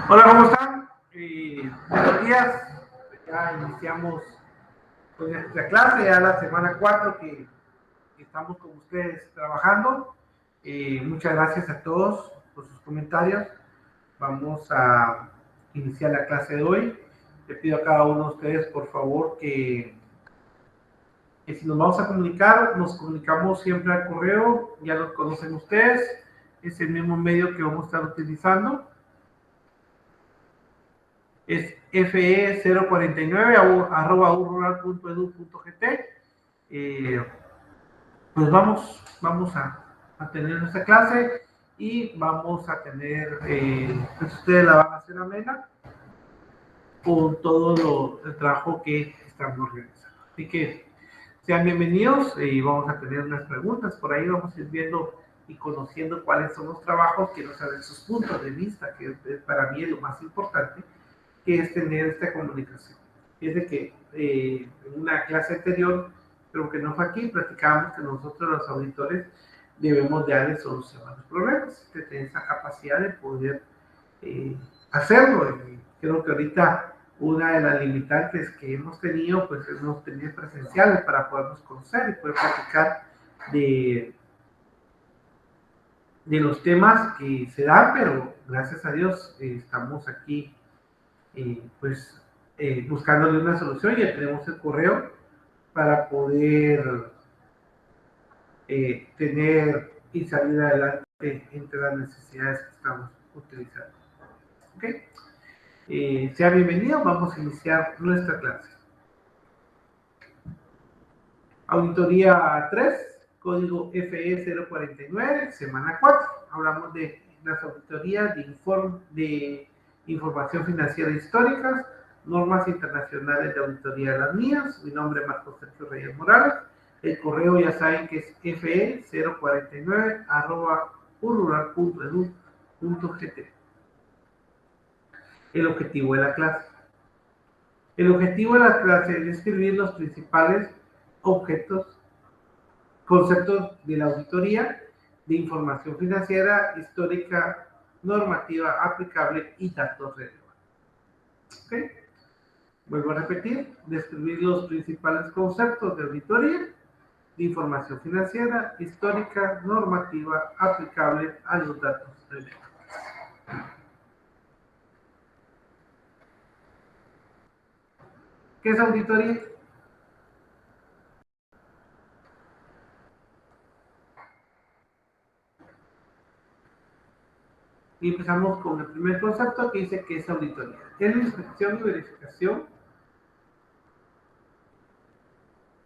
Hola, ¿cómo están? Buenos días. Ya iniciamos con nuestra clase, ya la semana 4 que estamos con ustedes trabajando. Muchas gracias a todos por sus comentarios. Vamos a iniciar la clase de hoy. Le pido a cada uno de ustedes, por favor, que si nos vamos a comunicar, nos comunicamos siempre al correo. Ya lo conocen ustedes. Es el mismo medio que vamos a estar utilizando. Es fe049@urrural.edu.gt. Pues vamos a tener nuestra clase y vamos a tener, pues ustedes la van a hacer amena con todo el trabajo que estamos realizando. Así que sean bienvenidos y vamos a tener unas preguntas. Por ahí vamos a ir viendo y conociendo cuáles son los trabajos, quiero saber sus puntos de vista, que para mí es lo más importante, que es tener esta comunicación. Fíjense que en una clase anterior, pero que no fue aquí, platicábamos que nosotros los auditores debemos darle solución a los problemas, que tener esa capacidad de poder hacerlo. Y creo que ahorita una de las limitantes que hemos tenido, pues es no tener presenciales para podernos conocer y poder platicar de, de los temas que se dan, pero gracias a Dios estamos aquí pues buscándole una solución. Ya tenemos el correo para poder tener y salir adelante entre las necesidades que estamos utilizando. ¿Ok? Sea bienvenido, vamos a iniciar nuestra clase. Auditoría 3, código FE049, semana 4. Hablamos de las auditorías de información financiera histórica, normas internacionales de auditoría de las mías. Mi nombre es Marcos Sergio Reyes Morales. El correo ya saben que es fe049@urrural.edu.gt. El objetivo de la clase. El objetivo de la clase es describir los principales objetos, conceptos de la auditoría, de información financiera, histórica, normativa aplicable y datos relevantes. ¿Okay? Vuelvo a repetir, describir los principales conceptos de auditoría, de información financiera, histórica, normativa aplicable a los datos relevantes. ¿Qué es auditoría? Y empezamos con el primer concepto que dice que es auditoría. Es la inspección y verificación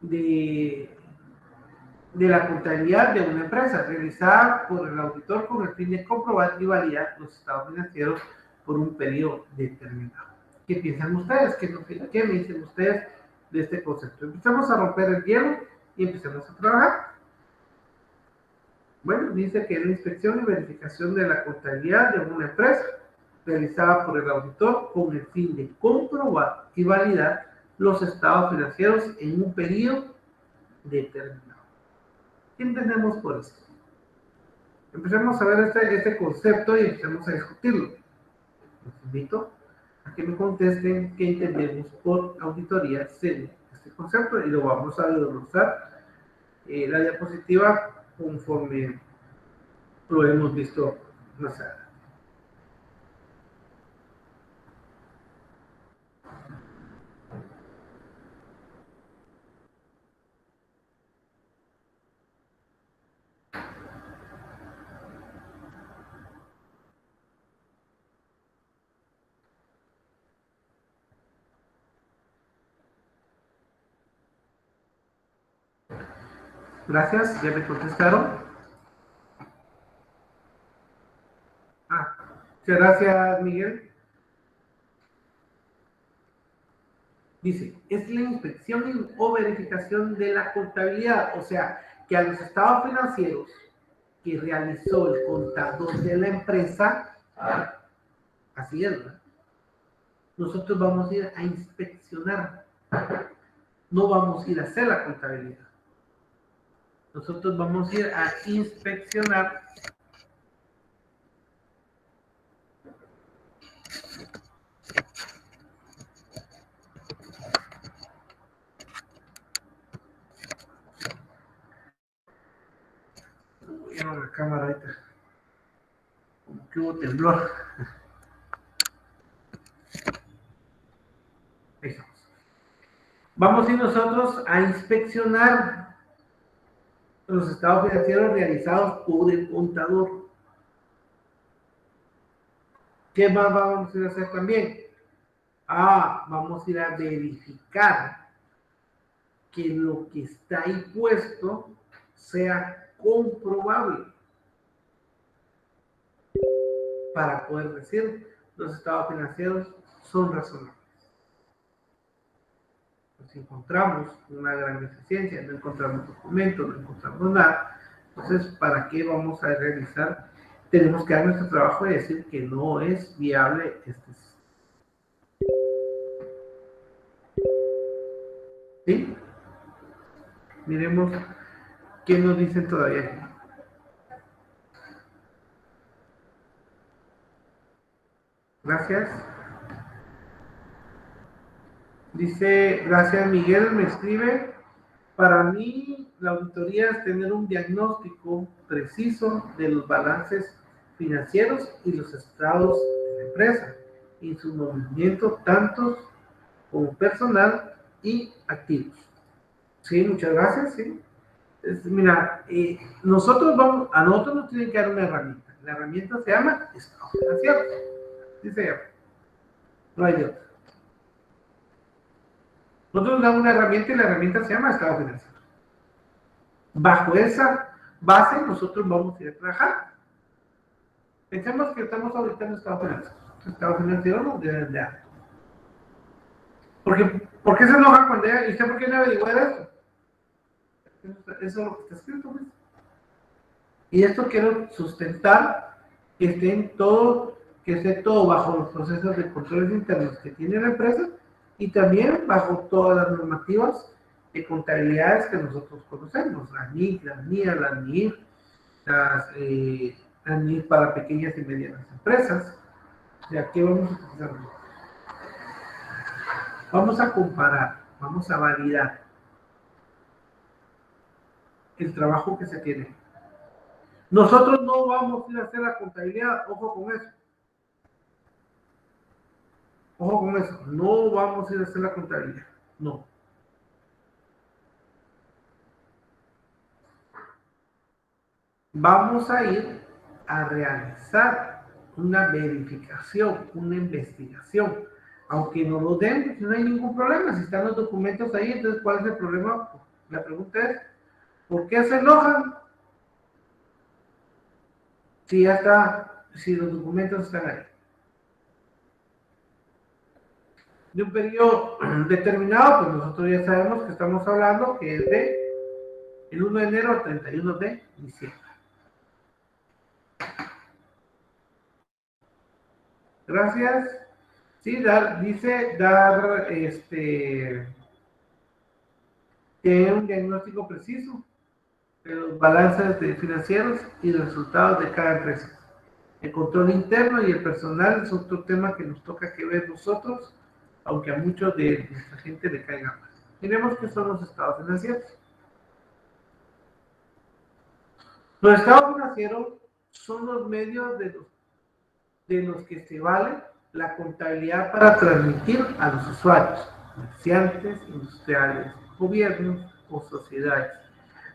de, de la contabilidad de una empresa realizada por el auditor con el fin de comprobar y validar los estados financieros por un periodo determinado. ¿Qué piensan ustedes? ¿Qué me dicen ustedes de este concepto? Empezamos a romper el hielo y empezamos a trabajar. Bueno, dice que es la inspección y verificación de la contabilidad de una empresa realizada por el auditor con el fin de comprobar y validar los estados financieros en un periodo determinado. ¿Qué entendemos por esto? Empecemos a ver este concepto y empecemos a discutirlo. Los invito a que me contesten qué entendemos por auditoría según este concepto y lo vamos a desglosar la diapositiva conforme lo hemos visto más adelante. Gracias, ya me contestaron. Muchas gracias, Miguel. Dice, es la inspección o verificación de la contabilidad, o sea, que a los estados financieros que realizó el contador de la empresa, así es, ¿verdad? Nosotros vamos a ir a inspeccionar, no vamos a ir a hacer la contabilidad. Nosotros vamos a ir a inspeccionar ahorita como que hubo temblor. Ahí estamos. Vamos a ir nosotros a inspeccionar los estados financieros realizados por el contador. ¿Qué más vamos a ir a hacer también? Vamos a ir a verificar que lo que está ahí puesto sea comprobable para poder decir los estados financieros son razonables. Nos encontramos una gran deficiencia, no encontramos documentos, no encontramos nada. Entonces, ¿para qué vamos a realizar? Tenemos que dar nuestro trabajo y decir que no es viable este sistema. ¿Sí? Miremos qué nos dicen todavía. Gracias. Dice, gracias Miguel, me escribe. Para mí, la auditoría es tener un diagnóstico preciso de los balances financieros y los estados de la empresa y su movimiento, tanto como personal y activos. Sí, muchas gracias. Sí. Mira, a nosotros nos tienen que dar una herramienta. La herramienta se llama estados financieros. Sí se llama. No hay de otra. Nosotros nos damos una herramienta y la herramienta se llama estado financiero. Bajo esa base, nosotros vamos a ir a trabajar. Pensemos que estamos ahorita en estado financiero. Estado financiero nos deben de dar. ¿Por qué se enoja cuando ella? ¿Y usted por qué no averiguó eso? Eso es lo que está escrito, pues. Y esto quiero sustentar que esté todo bajo los procesos de controles internos que tiene la empresa y también bajo todas las normativas de contabilidades que nosotros conocemos, la NIC, la NIA, la NIR, la NIR para pequeñas y medianas empresas. ¿Y aquí vamos a utilizar? Vamos a comparar, vamos a validar el trabajo que se tiene. Nosotros no vamos a ir a hacer la contabilidad, ojo con eso. Ojo con eso, no vamos a ir a hacer la contabilidad, no. Vamos a ir a realizar una verificación, una investigación. Aunque no lo den, no hay ningún problema. Si están los documentos ahí, entonces, ¿cuál es el problema? La pregunta es, ¿por qué se enojan? Si los documentos están ahí. De un periodo determinado, pues nosotros ya sabemos que estamos hablando que es de el 1 de enero al 31 de diciembre. Gracias. Sí, dice tener un diagnóstico preciso de los balances financieros y los resultados de cada empresa. El control interno y el personal es otro tema que nos toca que ver nosotros, aunque a muchos de nuestra gente le caiga más. Miremos qué son los estados financieros. Los estados financieros son los medios de los que se vale la contabilidad para transmitir a los usuarios, comerciantes, industriales, gobiernos o sociedades,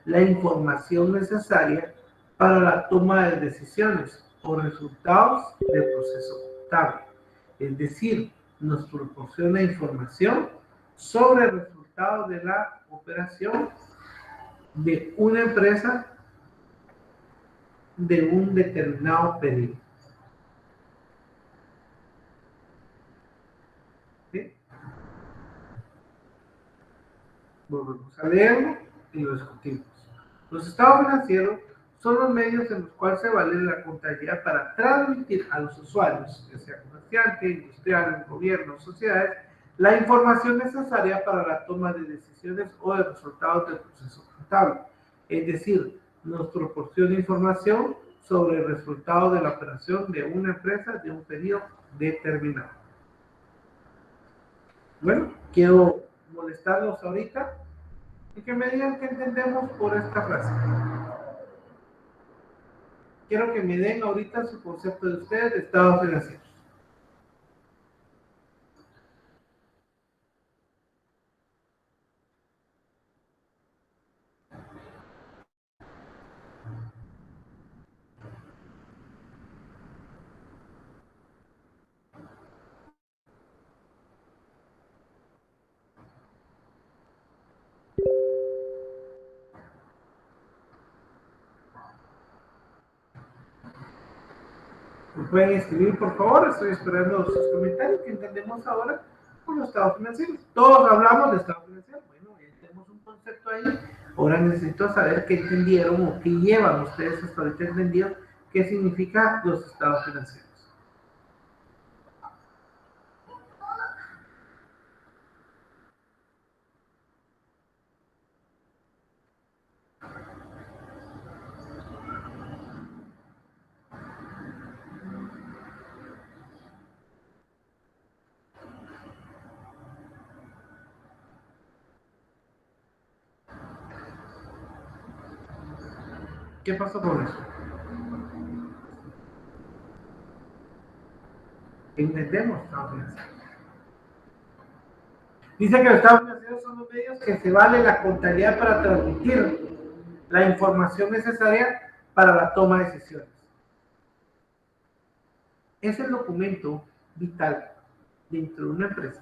la información necesaria para la toma de decisiones o resultados del proceso contable. Es decir, nos proporciona información sobre el resultado de la operación de una empresa de un determinado periodo. ¿Sí? Volvemos a leerlo y lo discutimos. Los estados financieros son los medios en los cuales se vale la contabilidad para transmitir a los usuarios, ya sea comerciantes, industriales, gobiernos, sociedades, la información necesaria para la toma de decisiones o de resultados del proceso contable. Es decir, nos proporciona información sobre el resultado de la operación de una empresa de un periodo determinado. Bueno, quiero molestarlos ahorita y que me digan qué entendemos por esta frase. quiero que me den ahorita su concepto de ustedes de estados financieros. ¿Me pueden escribir, por favor? Estoy esperando sus comentarios, que entendemos ahora por los estados financieros. Todos hablamos de estados financieros. Bueno, ya tenemos un concepto ahí. Ahora necesito saber qué entendieron o qué llevan ustedes hasta ahorita entendido qué significa los estados financieros. ¿Qué pasó con eso? Entendemos estados financieros. Dice que los estados financieros son los medios que se vale la contabilidad para transmitir la información necesaria para la toma de decisiones. Es el documento vital dentro de una empresa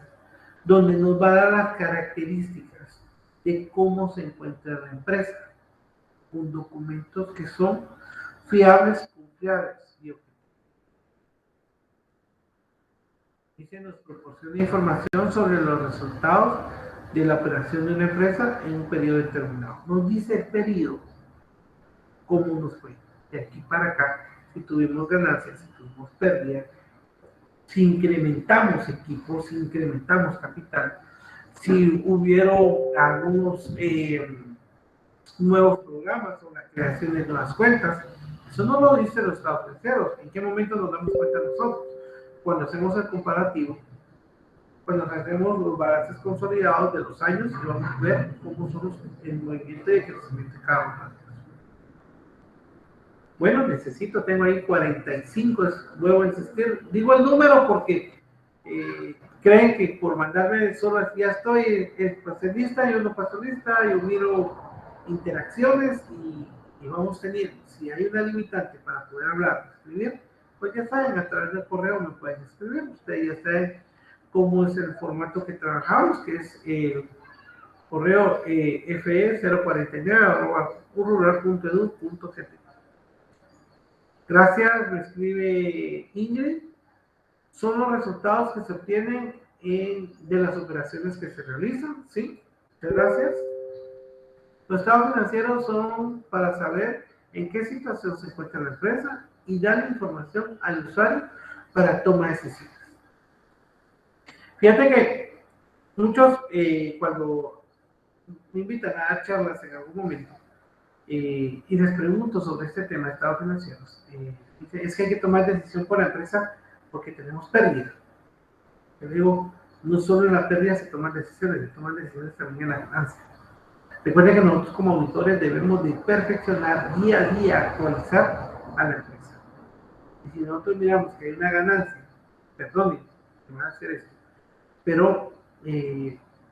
donde nos va a dar las características de cómo se encuentra la empresa, con documentos que son fiables, confiables y objetivos. Dice, nos proporciona información sobre los resultados de la operación de una empresa en un periodo determinado. Nos dice el periodo, cómo nos fue, de aquí para acá, si tuvimos ganancias, si tuvimos pérdidas, si incrementamos equipos, si incrementamos capital, si hubieron algunos nuevos programas o la creación de nuevas cuentas. Eso no lo dicen los estados financieros. ¿En qué momento nos damos cuenta nosotros? Cuando hacemos el comparativo, cuando hacemos los balances consolidados de los años y vamos a ver cómo son el movimiento de crecimiento de cada uno. Bueno, tengo ahí 45, vuelvo a insistir. Digo el número porque creen que por mandarme solo ya estoy lista, yo no paso lista, yo miro interacciones y vamos teniendo. Si hay una limitante para poder hablar, escribir, pues ya saben, a través del correo me pueden escribir. Ustedes ya saben cómo es el formato que trabajamos, que es el correo fe049@urrural.edu.gt. Gracias, me escribe Ingrid. Son los resultados que se obtienen de las operaciones que se realizan, ¿sí? Muchas gracias. Los estados financieros son para saber en qué situación se encuentra la empresa y dar información al usuario para tomar decisiones. Fíjate que muchos, cuando me invitan a dar charlas en algún momento, y les pregunto sobre este tema de estados financieros, es que hay que tomar decisión por la empresa porque tenemos pérdida. Yo digo, no solo en la pérdida se toman decisiones, se toman decisiones también en la ganancia. Recuerden que nosotros como auditores debemos de perfeccionar día a día, actualizar a la empresa. Y si nosotros miramos que hay una ganancia, perdón, me van a hacer esto, pero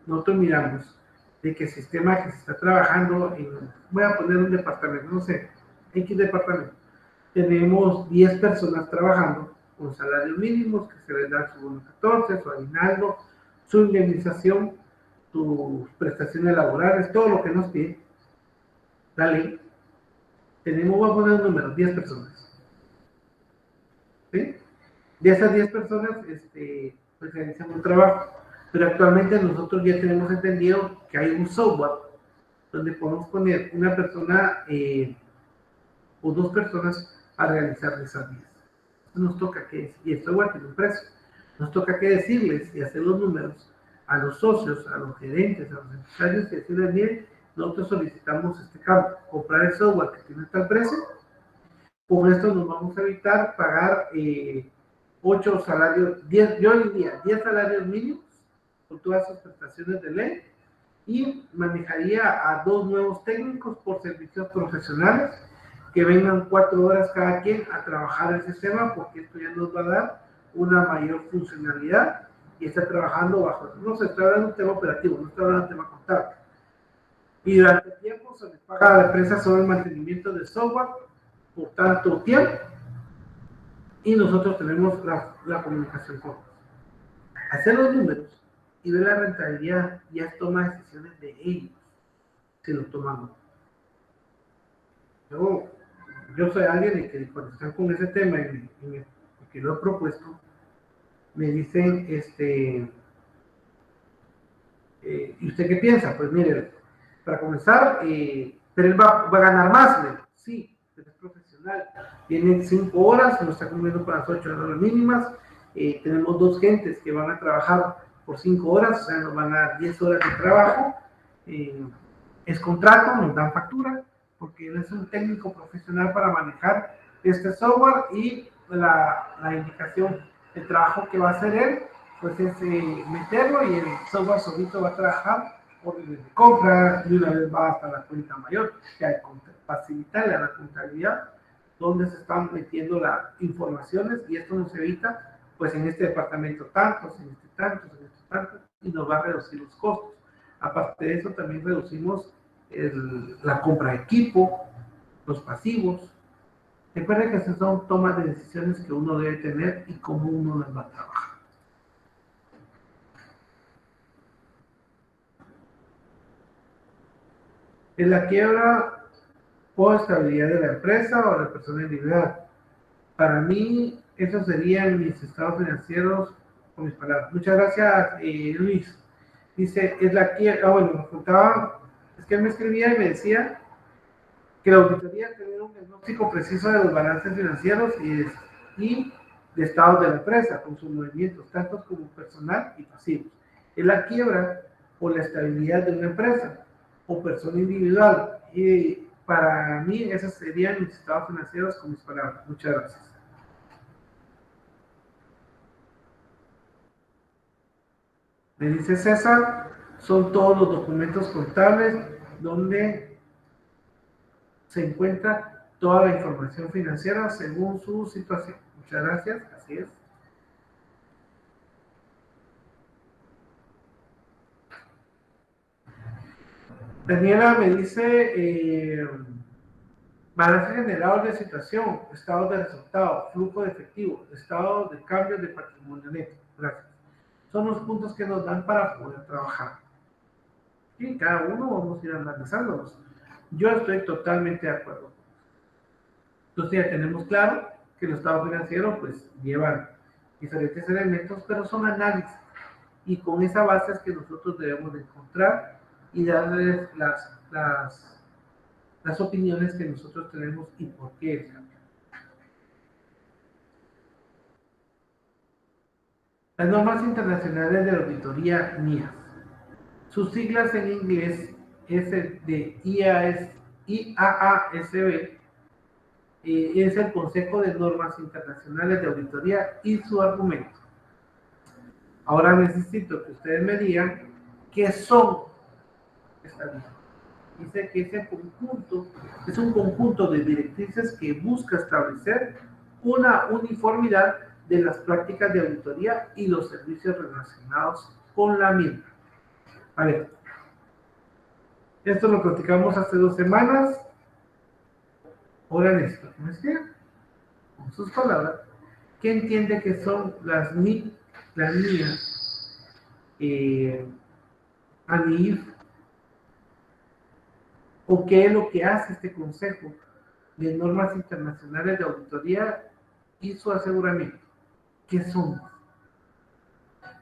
nosotros miramos de que el sistema que se está trabajando voy a poner un departamento, no sé, X departamento, tenemos 10 personas trabajando con salarios mínimos que se les da su bono 14, su aguinaldo, su indemnización, tus prestaciones laborales, todo lo que nos pide la ley. Voy a poner un número, 10 personas. ¿Sí? De esas 10 personas, pues realizamos un trabajo. Pero actualmente nosotros ya tenemos entendido que hay un software donde podemos poner una persona o 2 personas a realizar esas 10. Nos toca que, y el software tiene un precio, nos toca que decirles y hacer los números a los socios, a los gerentes, a los empresarios y decirles, bien, nosotros solicitamos este cambio, comprar el software que tiene tal precio, con esto nos vamos a evitar pagar 8 salarios, 10, yo diría 10 salarios mínimos con todas sus prestaciones de ley y manejaría a 2 nuevos técnicos por servicios profesionales que vengan 4 horas cada quien a trabajar el sistema, porque esto ya nos va a dar una mayor funcionalidad y está trabajando bajo, no se está hablando de un tema operativo, no está hablando de un tema contable. Y durante el tiempo se le paga a la empresa sobre el mantenimiento del software por tanto tiempo y nosotros tenemos la comunicación con ellos. Hacer los números y ver la rentabilidad ya es toma de decisiones de ellos, si lo tomamos. Yo soy alguien que cuando están con ese tema y que lo he propuesto, me dicen, ¿y usted qué piensa? Pues mire, para comenzar, pero él va a ganar más, sí, pero es profesional. Tiene 5 horas, nos está cumpliendo con las 8 horas mínimas. Tenemos 2 gentes que van a trabajar por 5 horas, o sea, nos van a dar 10 horas de trabajo. Es contrato, nos dan factura, porque él es un técnico profesional para manejar este software y la indicación, el trabajo que va a hacer él, pues es meterlo y el software solito va a trabajar por el de compra y una vez va hasta la cuenta mayor, que hay que facilitarle a la contabilidad donde se están metiendo las informaciones y esto nos evita, pues en este departamento tantos, en este tantos, en este tantos, y nos va a reducir los costos. Aparte de eso, también reducimos la compra de equipo, los pasivos. Recuerden que esas son tomas de decisiones que uno debe tener y cómo uno las va a trabajar. En la quiebra o estabilidad de la empresa o de la persona individual. Para mí, esos serían mis estados financieros con mis palabras. Muchas gracias, Luis. Dice, es la quiebra. Bueno, me contaba, es que él me escribía y me decía que la auditoría tenía un diagnóstico preciso de los balances financieros y de estados de la empresa, con sus movimientos, tanto como personal y pasivos. Es la quiebra o la estabilidad de una empresa o persona individual. Y para mí, esos serían mis estados financieros con mis palabras. Muchas gracias. Me dice César, son todos los documentos contables donde se encuentra toda la información financiera según su situación. Muchas gracias, así es. Daniela me dice, balance generado de situación, estado de resultado, flujo de efectivo, estado de cambio de patrimonio neto. Gracias. Son los puntos que nos dan para poder trabajar. Y cada uno vamos a ir analizándolos. Yo estoy totalmente de acuerdo. Entonces ya tenemos claro que el estado financiero pues lleva diferentes elementos, pero son análisis. Y con esa base es que nosotros debemos de encontrar y darles las opiniones que nosotros tenemos y por qué. Las normas internacionales de auditoría NIAS. Sus siglas en inglés es el de IASB, es el Consejo de Normas Internacionales de Auditoría y su argumento. Ahora necesito que ustedes me digan qué son estas normas. Dice que ese conjunto es un conjunto de directrices que busca establecer una uniformidad de las prácticas de auditoría y los servicios relacionados con la misma. A ver, esto lo platicamos hace 2 semanas. Ahora necesito que me escriban con sus palabras qué entiende que son las mías, ANIF, o qué es lo que hace este Consejo de Normas Internacionales de Auditoría y su aseguramiento. ¿Qué son?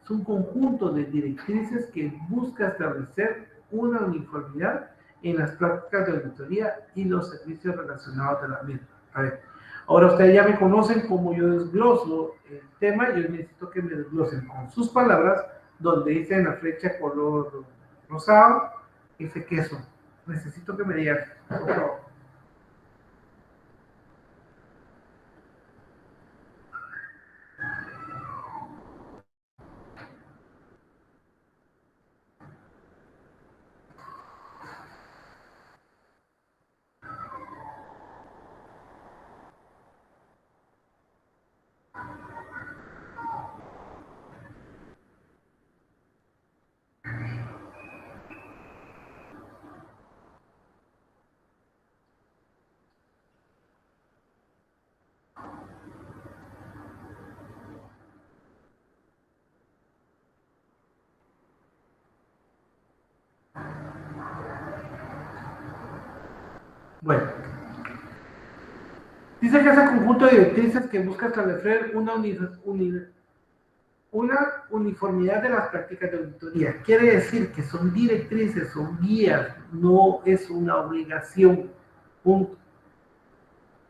Es un conjunto de directrices que busca establecer una uniformidad en las prácticas de auditoría y los servicios relacionados de la misma. A ver, ahora ustedes ya me conocen como yo desgloso el tema, yo necesito que me desglosen con sus palabras, donde dice en la flecha color rosado, dice qué son. Necesito que me digan, por favor. Bueno, dice que ese conjunto de directrices que busca establecer una uniformidad de las prácticas de auditoría. Quiere decir que son directrices, son guías, no es una obligación. Punto.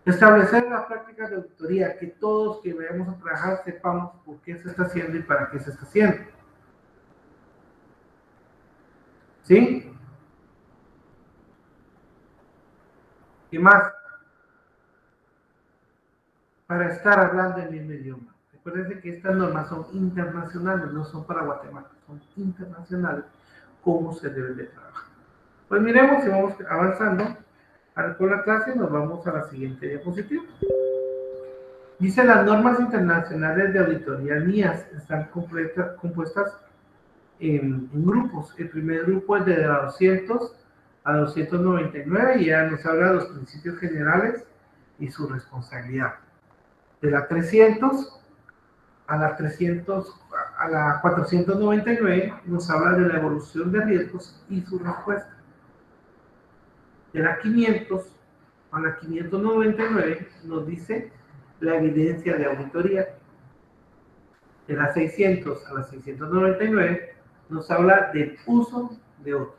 Establecer las prácticas de auditoría, que todos que vayamos a trabajar sepamos por qué se está haciendo y para qué se está haciendo. ¿Sí? ¿Qué más? Para estar hablando el mismo idioma. Recuerden que estas normas son internacionales, no son para Guatemala, son internacionales, cómo se debe de trabajar. Pues miremos si vamos avanzando con la clase, nos vamos a la siguiente diapositiva. Dice, las normas internacionales de auditoría NIAS están compuestas en grupos. El primer grupo es de la 200 a 299 y ya nos habla de los principios generales y su responsabilidad. De la 300 a la 499 nos habla de la evolución de riesgos y su respuesta. De la 500 a la 599 nos dice la evidencia de auditoría. De la 600 a la 699 nos habla del uso de otros.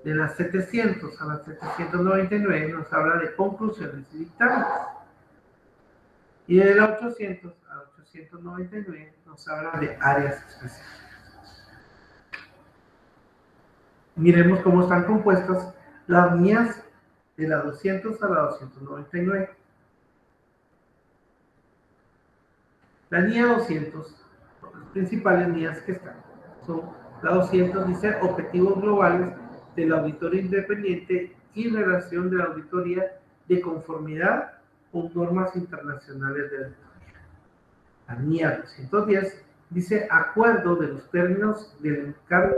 De las 700 a las 799 nos habla de conclusiones y dictámenes. Y de la 800 a la 899 nos habla de áreas específicas. Miremos cómo están compuestas las NIAS de la 200 a la 299. La NIA 200, las principales NIAs que están, son la 200, dice objetivos globales del auditor independiente y relación de la auditoría de conformidad con normas internacionales de auditoría. La NIA 210 dice acuerdo de los términos del encargo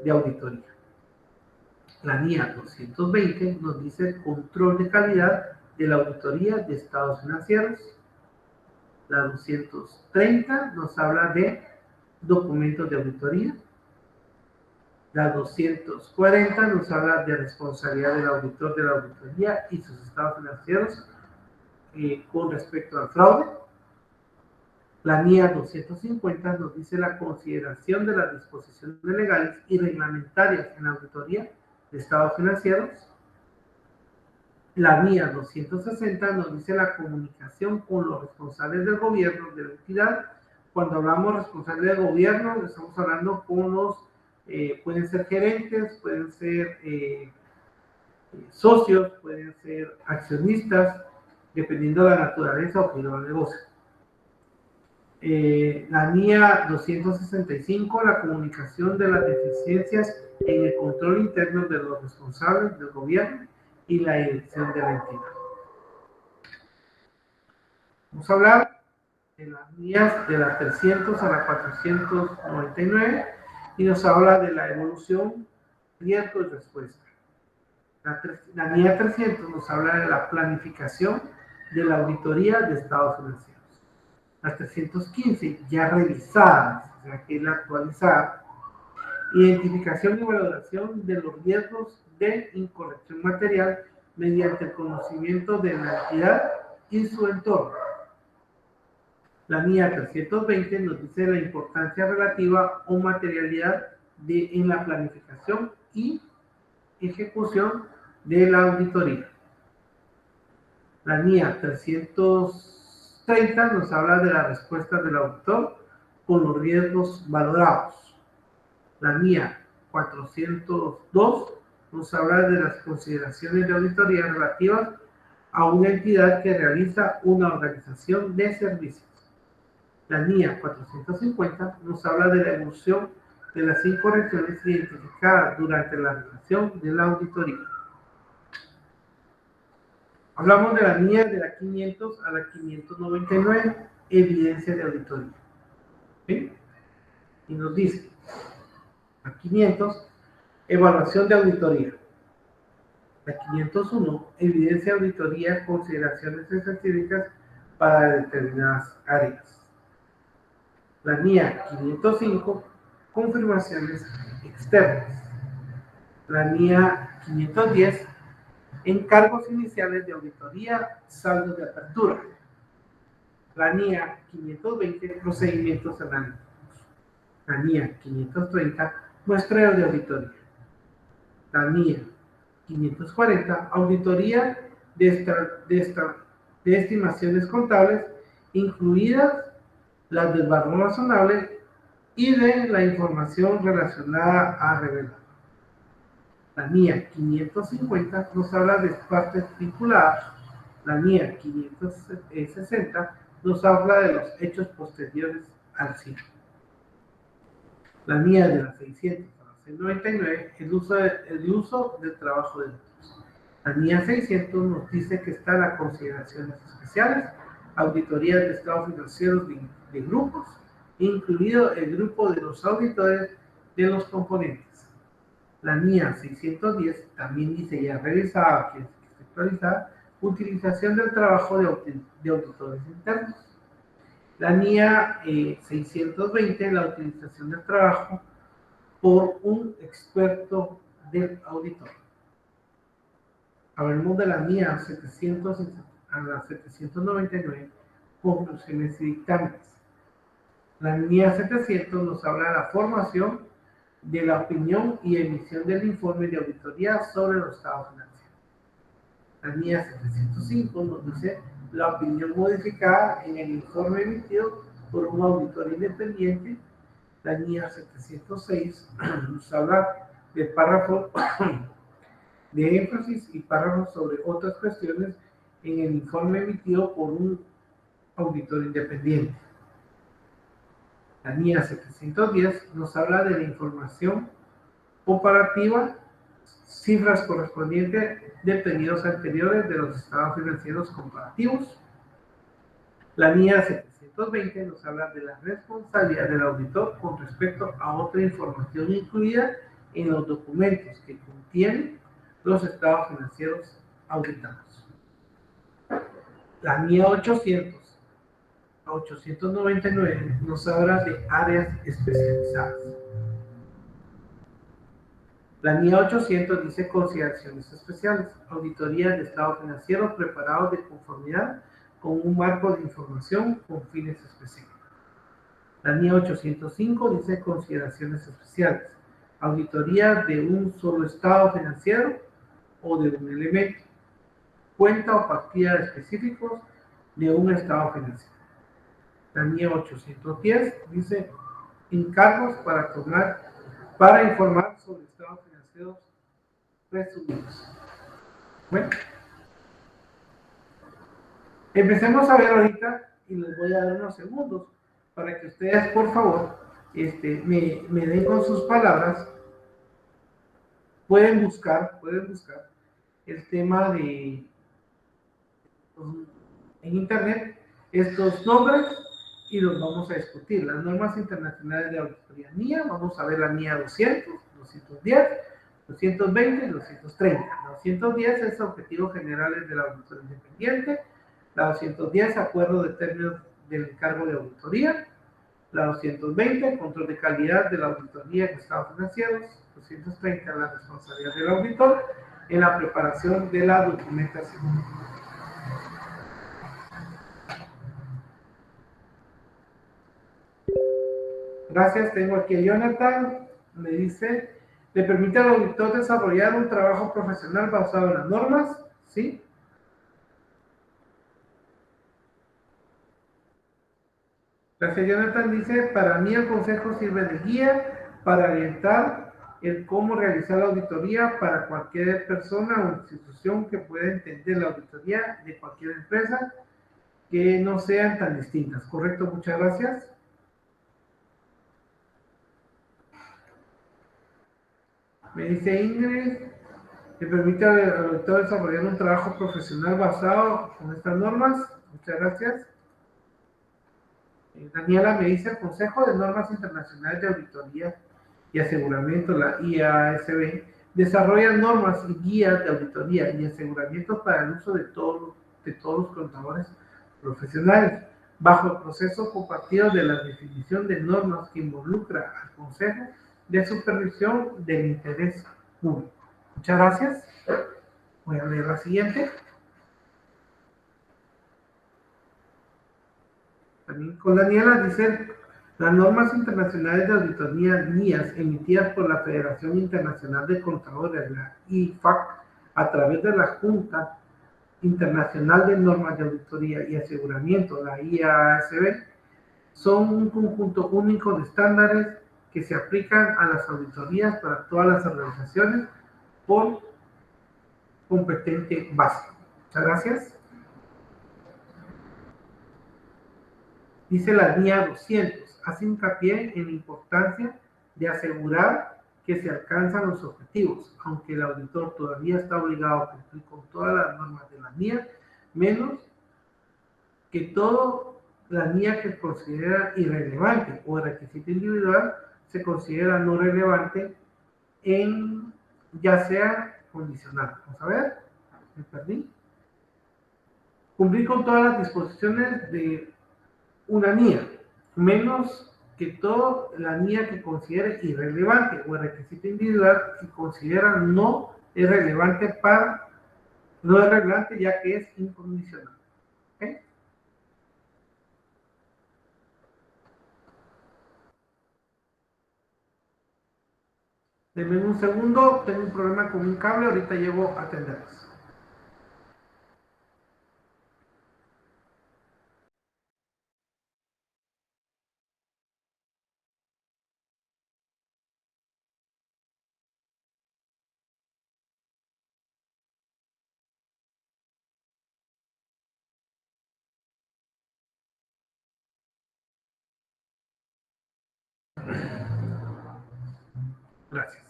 de auditoría. La NIA 220 nos dice control de calidad de la auditoría de estados financieros. La 230 nos habla de documentos de auditoría. La 240 nos habla de responsabilidad del auditor de la auditoría y sus estados financieros con respecto al fraude. La NIA 250 nos dice la consideración de las disposiciones legales y reglamentarias en la auditoría de estados financieros. La NIA 260 nos dice la comunicación con los responsables del gobierno de la entidad. Cuando hablamos de responsables del gobierno, estamos hablando con los, pueden ser gerentes, pueden ser socios, pueden ser accionistas, dependiendo de la naturaleza o giro del negocio. La NIA 265, la comunicación de las deficiencias en el control interno de los responsables del gobierno y la dirección de la entidad. Vamos a hablar de las NIAs de la 300 a la 499 y nos habla de la evolución, riesgo y respuesta. La NIA 300 nos habla de la planificación de la auditoría de estados financieros. Las 315 ya revisadas, o sea que es la actualizada, identificación y valoración de los riesgos de incorrección material mediante el conocimiento de la entidad y su entorno. La NIA 320 nos dice la importancia relativa o materialidad en la planificación y ejecución de la auditoría. La NIA 330 nos habla de la respuesta del auditor con los riesgos valorados. La NIA 402 nos habla de las consideraciones de auditoría relativas a una entidad que realiza una organización de servicios. La NIA 450 nos habla de la evolución de las incorrecciones identificadas durante la realización de la auditoría. Hablamos de la NIA de la 500 a la 599, evidencia de auditoría. ¿Sí? Y nos dice, la 500, evaluación de auditoría. La 501, evidencia de auditoría, consideraciones específicas para determinadas áreas. La NIA 505, confirmaciones externas. La NIA 510, Encargos iniciales de auditoría, saldos de apertura. La NIA 520, procedimientos analíticos. La NIA 530, muestreo de auditoría. La NIA 540, auditoría de estimaciones contables, incluidas las del valor razonable y de la información relacionada a revelar. La NIA 550 nos habla de partes vinculadas. La NIA 560 nos habla de los hechos posteriores al cierre. La NIA de la 600 a la 699, el uso del trabajo de otros. La NIA 600 nos dice que está las consideraciones especiales, auditorías de estados financieros de grupos, incluido el grupo de los auditores de los componentes. La NIA 610 también dice ya revisada, que es actualizada, utilización del trabajo de auditores internos. La NIA 620, la utilización del trabajo por un experto del auditor. Hablemos de la NIA 700 a la 799, conclusiones y dictámenes. La NIA 700 nos habla de la formación de la opinión y emisión del informe de auditoría sobre los estados financieros. La NIA 705 nos dice la opinión modificada en el informe emitido por un auditor independiente. La NIA 706 nos habla del párrafo de énfasis y párrafos sobre otras cuestiones en el informe emitido por un auditor independiente. La NIA 710 nos habla de la información comparativa, cifras correspondientes de periodos anteriores de los estados financieros comparativos. La NIA 720 nos habla de la responsabilidad del auditor con respecto a otra información incluida en los documentos que contienen los estados financieros auditados. La NIA 800 a 899 nos habla de áreas especializadas. La NIA 800 dice consideraciones especiales, auditoría de estados financieros preparados de conformidad con un marco de información con fines específicos. La NIA 805 dice consideraciones especiales, auditoría de un solo estado financiero o de un elemento, cuenta o partida específicos de un estado financiero. La NIA 810 dice encargos para informar sobre estados financieros resumidos. Bueno, empecemos a ver ahorita y les voy a dar unos segundos para que ustedes, por favor, me den con sus palabras. Pueden buscar el tema de en internet estos nombres y los vamos a discutir. Las normas internacionales de auditoría NIA, vamos a ver la NIA 200, 210, 220 y 230. La 210 es Objetivos Generales del Auditor Independiente. La 210, Acuerdo de términos del encargo de auditoría. La 220, Control de calidad de la auditoría en estados financieros. 230, la responsabilidad del auditor en la preparación de la documentación. Gracias, tengo aquí a Jonathan, me dice, ¿le permite al auditor desarrollar un trabajo profesional basado en las normas? ¿Sí? Gracias, Jonathan dice, para mí el consejo sirve de guía para orientar el cómo realizar la auditoría para cualquier persona o institución que pueda entender la auditoría de cualquier empresa que no sean tan distintas. ¿Correcto? Muchas gracias. Me dice Ingrid, ¿le permite al auditor desarrollar un trabajo profesional basado en estas normas? Muchas gracias. Daniela me dice, el Consejo de Normas Internacionales de Auditoría y Aseguramiento, la IASB, desarrolla normas y guías de auditoría y aseguramiento para el uso de todos los contadores profesionales, bajo el proceso compartido de la definición de normas que involucra al Consejo de Supervisión del Interés Público. Muchas gracias. Voy a leer la siguiente. También con Daniela dice, las normas internacionales de auditoría NIAS emitidas por la Federación Internacional de Contadores, la IFAC, a través de la Junta Internacional de Normas de Auditoría y Aseguramiento, la IASB, son un conjunto único de estándares que se aplican a las auditorías para todas las organizaciones por competente básico. Muchas gracias. Dice la guía 200, hace hincapié en la importancia de asegurar que se alcanzan los objetivos, aunque el auditor todavía está obligado a cumplir con todas las normas de la guía, menos que todo la guía que considera irrelevante o el requisito individual se considera no relevante en ya sea condicional. Vamos a ver, me perdí. Cumplir con todas las disposiciones de una NIA, menos que todo la NIA que considere irrelevante o el requisito individual que considera no es relevante no es relevante ya que es incondicional. ¿Okay? Denme un segundo, tengo un problema con un cable, ahorita llego a atenderlos. Gracias.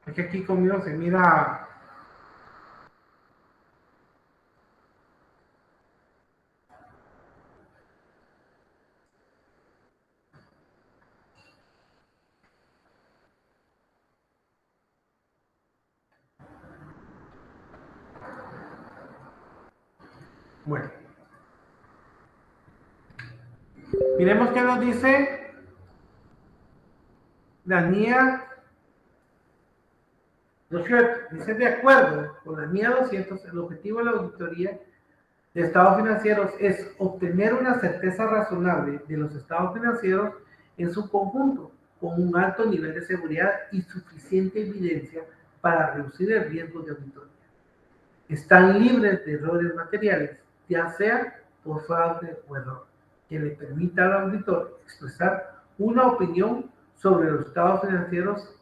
Es que aquí conmigo se mira. Bueno, miremos qué nos dice la NIA 200. Dice, de acuerdo con la NIA 200, el objetivo de la auditoría de estados financieros es obtener una certeza razonable de los estados financieros en su conjunto, con un alto nivel de seguridad y suficiente evidencia para reducir el riesgo de auditoría. Están libres de errores materiales, ya sea por fraude o error, que le permita al auditor expresar una opinión sobre los estados financieros.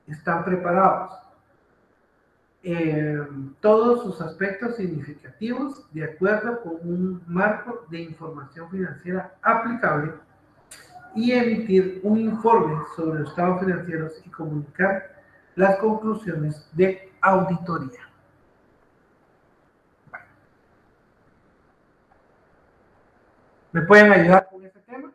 Están preparados todos sus aspectos significativos de acuerdo con un marco de información financiera aplicable y emitir un informe sobre los estados financieros y comunicar las conclusiones de auditoría. ¿Me pueden ayudar con ese tema?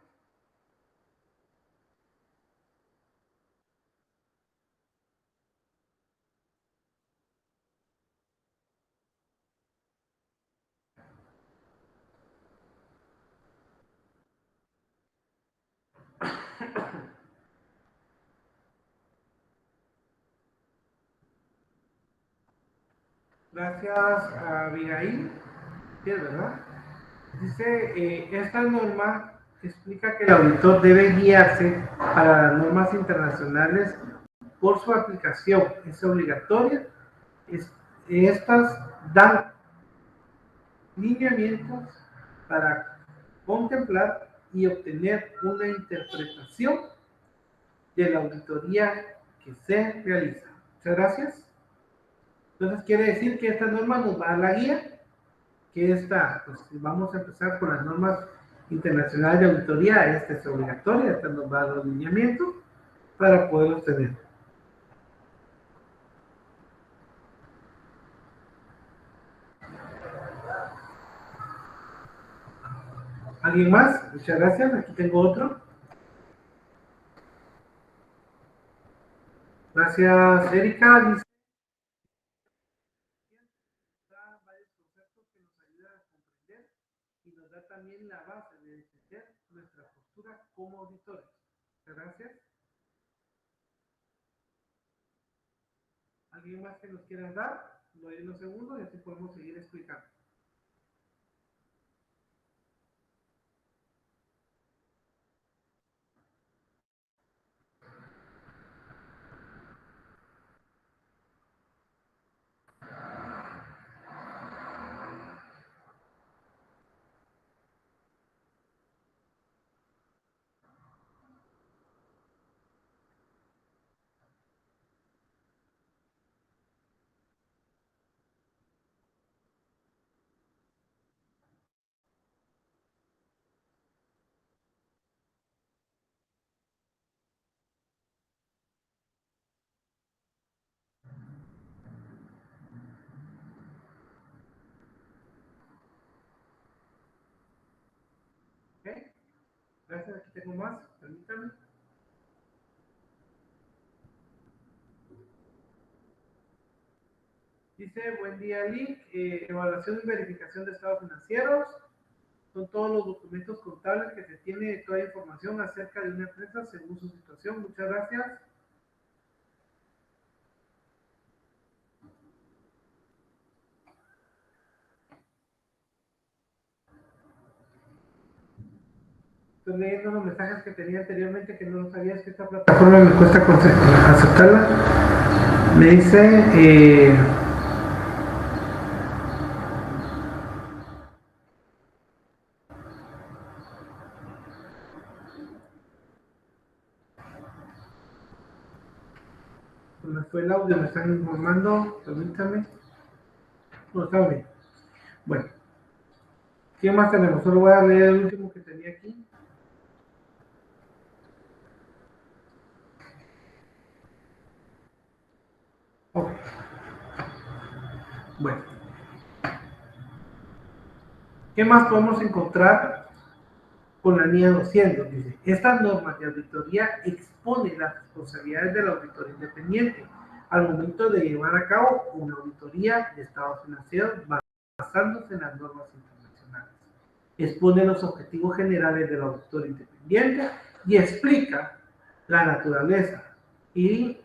Gracias a Abigail. Sí, es verdad. Dice, esta norma explica que el auditor debe guiarse para las normas internacionales por su aplicación. Es obligatoria. Estas dan lineamientos para contemplar y obtener una interpretación de la auditoría que se realiza. Muchas gracias. Entonces quiere decir que esta norma nos va a dar la guía que esta, pues vamos a empezar con las normas internacionales de auditoría. Esta es obligatoria, esta nos va a dar los lineamientos para poder obtener. ¿Alguien más? Muchas gracias. Aquí tengo otro. Gracias, Erika. Dice, da varios conceptos que nos ayudan a comprender y nos da también la base de entender nuestra postura como auditores. Muchas gracias. ¿Alguien más que nos quiera dar? Doy unos segundos y así podemos seguir explicando. ¿Ok? Gracias, aquí tengo más, permítanme. Dice, buen día, Link. Evaluación y verificación de estados financieros. Son todos los documentos contables que se tiene toda información acerca de una empresa según su situación. Muchas gracias. Estoy leyendo los mensajes que tenía anteriormente que no sabías que esta plataforma me cuesta aceptarla. Me dice, me fue el audio, me están informando, permítame. No, está bien. Bueno, ¿qué más tenemos? Solo voy a leer el último que tenía aquí. Oh. Bueno, ¿qué más podemos encontrar con la NIA 200? Dice, esta norma de auditoría expone las responsabilidades del auditor independiente al momento de llevar a cabo una auditoría de estados financieros basándose en las normas internacionales. Expone los objetivos generales del auditor independiente y explica la naturaleza y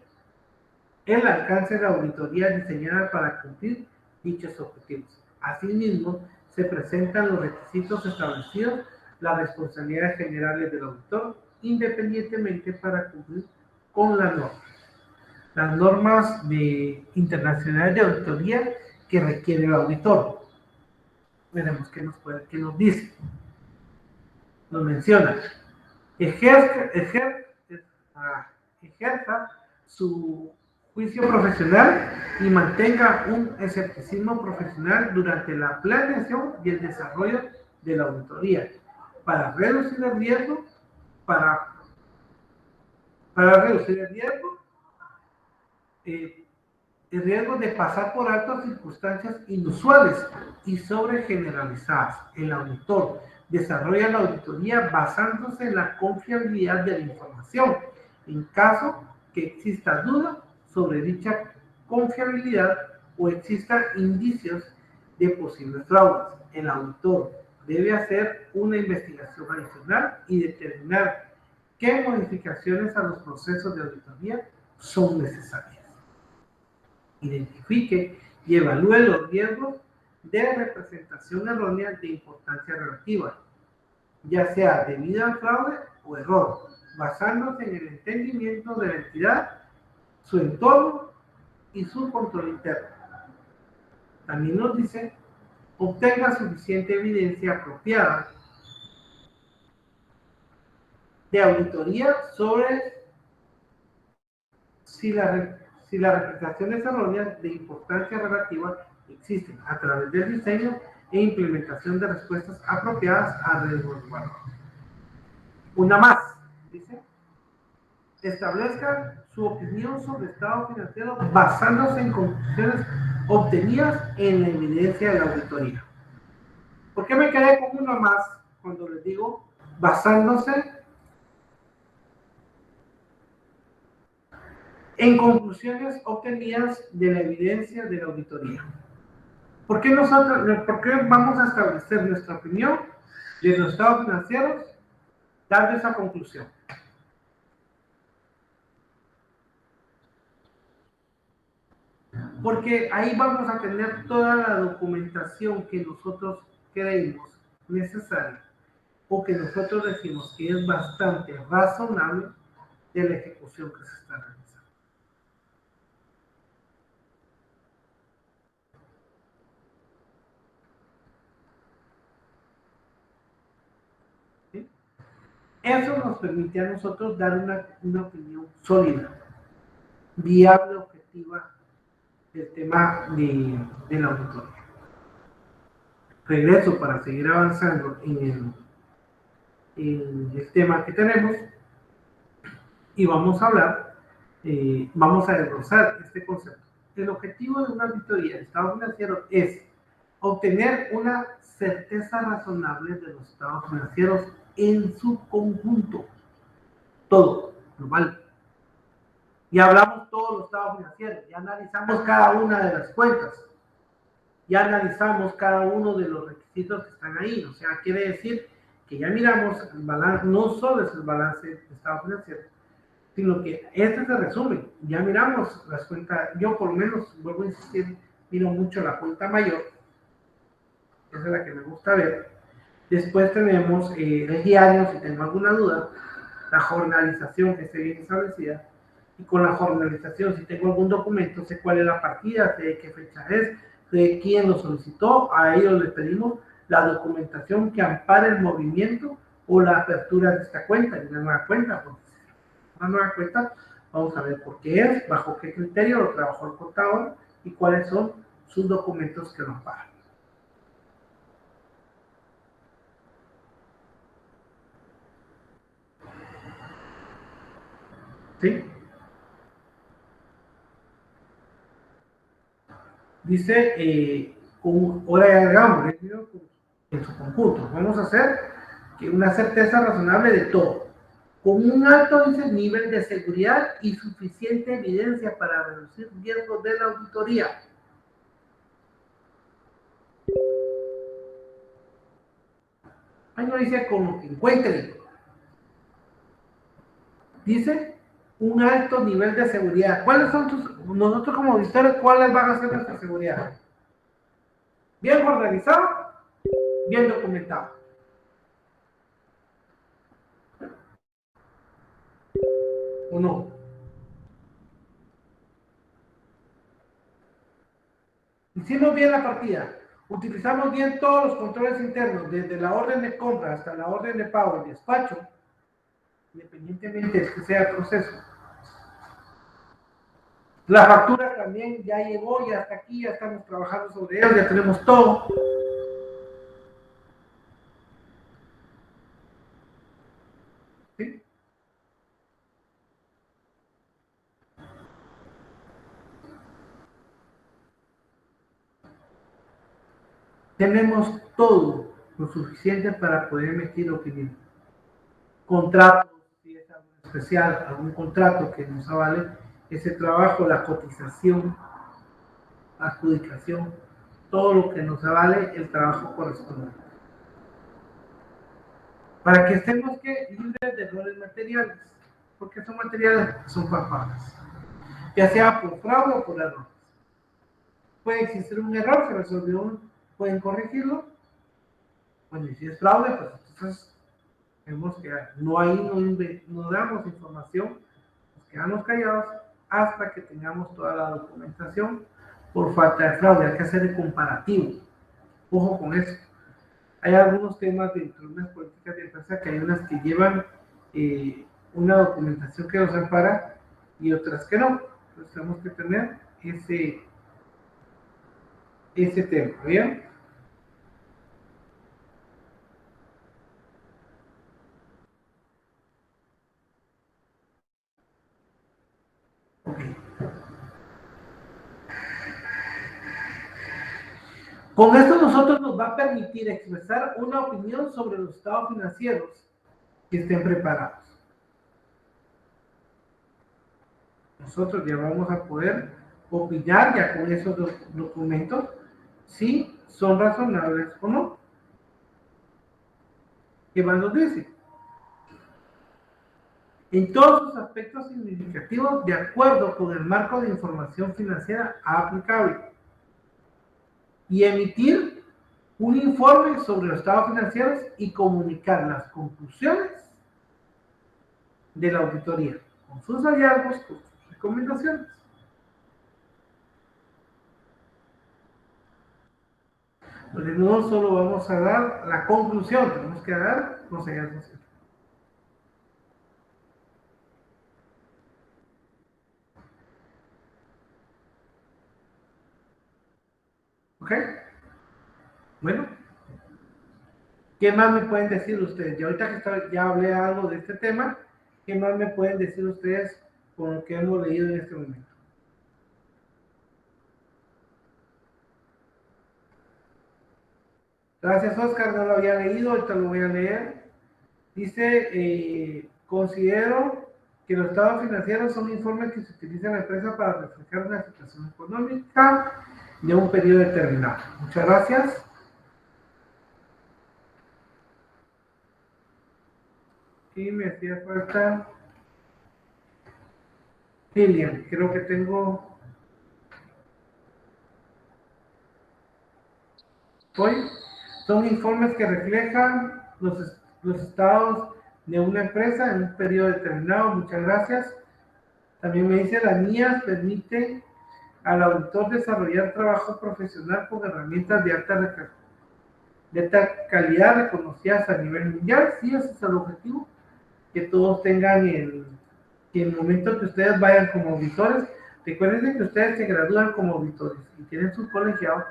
el alcance de la auditoría diseñada para cumplir dichos objetivos. Asimismo, se presentan los requisitos establecidos, las responsabilidades generales del auditor, independientemente para cumplir con la norma. Las normas internacionales de auditoría que requiere el auditor. Veremos qué nos dice. Nos menciona. Ejerza su juicio profesional y mantenga un escepticismo profesional durante la planeación y el desarrollo de la auditoría para reducir el riesgo, para reducir el riesgo de pasar por alto circunstancias inusuales y sobregeneralizadas. El auditor desarrolla la auditoría basándose en la confiabilidad de la información. En caso que exista duda sobre dicha confiabilidad o existan indicios de posibles fraudes, el auditor debe hacer una investigación adicional y determinar qué modificaciones a los procesos de auditoría son necesarias. Identifique y evalúe los riesgos de representación errónea de importancia relativa, ya sea debido al fraude o error, basándose en el entendimiento de la entidad, su entorno y su control interno. También nos dice, obtenga suficiente evidencia apropiada de auditoría sobre si las representaciones erróneas de importancia relativa existen a través del diseño e implementación de respuestas apropiadas a riesgos humanos. Una más, dice, establezca su opinión sobre estado financiero basándose en conclusiones obtenidas en la evidencia de la auditoría. ¿Por qué me quedé con una más cuando les digo basándose en conclusiones obtenidas de la evidencia de la auditoría? ¿Por qué vamos a establecer nuestra opinión de los estados financieros dando esa conclusión? porque ahí vamos a tener toda la documentación que nosotros creemos necesaria o que nosotros decimos que es bastante razonable de la ejecución que se está realizando. ¿Sí? Eso nos permite a nosotros dar una opinión sólida, viable, objetiva del tema de la auditoría. Regreso para seguir avanzando en el tema que tenemos y vamos a hablar, vamos a desglosar este concepto. El objetivo de una auditoría de estado financiero es obtener una certeza razonable de los estados financieros en su conjunto. Todo, global. Ya hablamos todos los estados financieros, ya analizamos cada una de las cuentas, ya analizamos cada uno de los requisitos que están ahí. O sea, quiere decir que ya miramos el balance, no solo es el balance de estado financiero, sino que este es el resumen. Ya miramos las cuentas, yo por lo menos, vuelvo a insistir, miro mucho la cuenta mayor, esa es la que me gusta ver. Después tenemos el diario, si tengo alguna duda, la jornalización que esté bien establecida, y con la jornalización, si tengo algún documento, sé cuál es la partida, sé de qué fecha es, de quién lo solicitó, a ellos les pedimos la documentación que ampare el movimiento o la apertura de esta cuenta, de una nueva cuenta, porque una nueva cuenta, vamos a ver por qué es, bajo qué criterio lo trabajó el contador y cuáles son sus documentos que lo amparan. ¿Sí? Dice, ahora ya agregamos en su conjunto. Vamos a hacer que una certeza razonable de todo, con un alto dice, nivel de seguridad y suficiente evidencia para reducir riesgos de la auditoría. Ahí no dice con lo que encuentren. Dice un alto nivel de seguridad. ¿Cuáles son nosotros como auditores, cuáles van a ser nuestra seguridad? Bien organizado, bien documentado. ¿O no? Hicimos bien la partida, utilizamos bien todos los controles internos, desde la orden de compra hasta la orden de pago y despacho, independientemente de que sea el proceso. La factura también ya llegó, ya está aquí, ya estamos trabajando sobre ella, ya tenemos todo. ¿Sí? Tenemos todo lo suficiente para poder emitir opinión. Contratos, si es algo especial, algún contrato que nos avale ese trabajo, la cotización, adjudicación, todo lo que nos avale el trabajo correspondiente. Para que estemos libres de errores materiales, porque son materiales que son palpables, ya sea por fraude o por error. Puede existir un error, se resolvió, pueden corregirlo. Bueno, y si es fraude, pues entonces vemos que no hay, no damos información, nos quedamos callados hasta que tengamos toda la documentación por falta de fraude. Hay que hacer el comparativo. Ojo con eso. Hay algunos temas dentro de unas políticas de empresa que hay unas que llevan una documentación que los ampara y otras que no. Entonces tenemos que tener ese tema, ¿bien? Okay. Con esto nosotros nos va a permitir expresar una opinión sobre los estados financieros que estén preparados. Nosotros ya vamos a poder opinar ya con esos documentos si son razonables o no. ¿Qué más nos dice? en todos sus aspectos significativos de acuerdo con el marco de información financiera aplicable y emitir un informe sobre los estados financieros y comunicar las conclusiones de la auditoría con sus hallazgos, con sus recomendaciones. Porque no solo vamos a dar la conclusión, tenemos que dar los hallazgos. ¿Ok? Bueno, ¿qué más me pueden decir ustedes? Y ahorita que ya hablé algo de este tema, ¿qué más me pueden decir ustedes con lo que hemos leído en este momento? Gracias, Oscar, no lo había leído, ahorita lo voy a leer. Dice, considero que los estados financieros son informes que se utilizan en la empresa para reflejar una situación económica de un periodo determinado. Muchas gracias. Y me hacía falta Lilian, creo que tengo hoy. Son informes que reflejan los estados de una empresa en un periodo determinado. Muchas gracias. También me dice, las mías permiten al auditor desarrollar trabajo profesional con herramientas de alta calidad reconocidas a nivel mundial. Sí, ese es el objetivo, que todos tengan que en el momento que ustedes vayan como auditores, recuerden que ustedes se gradúan como auditores y tienen su colegiado,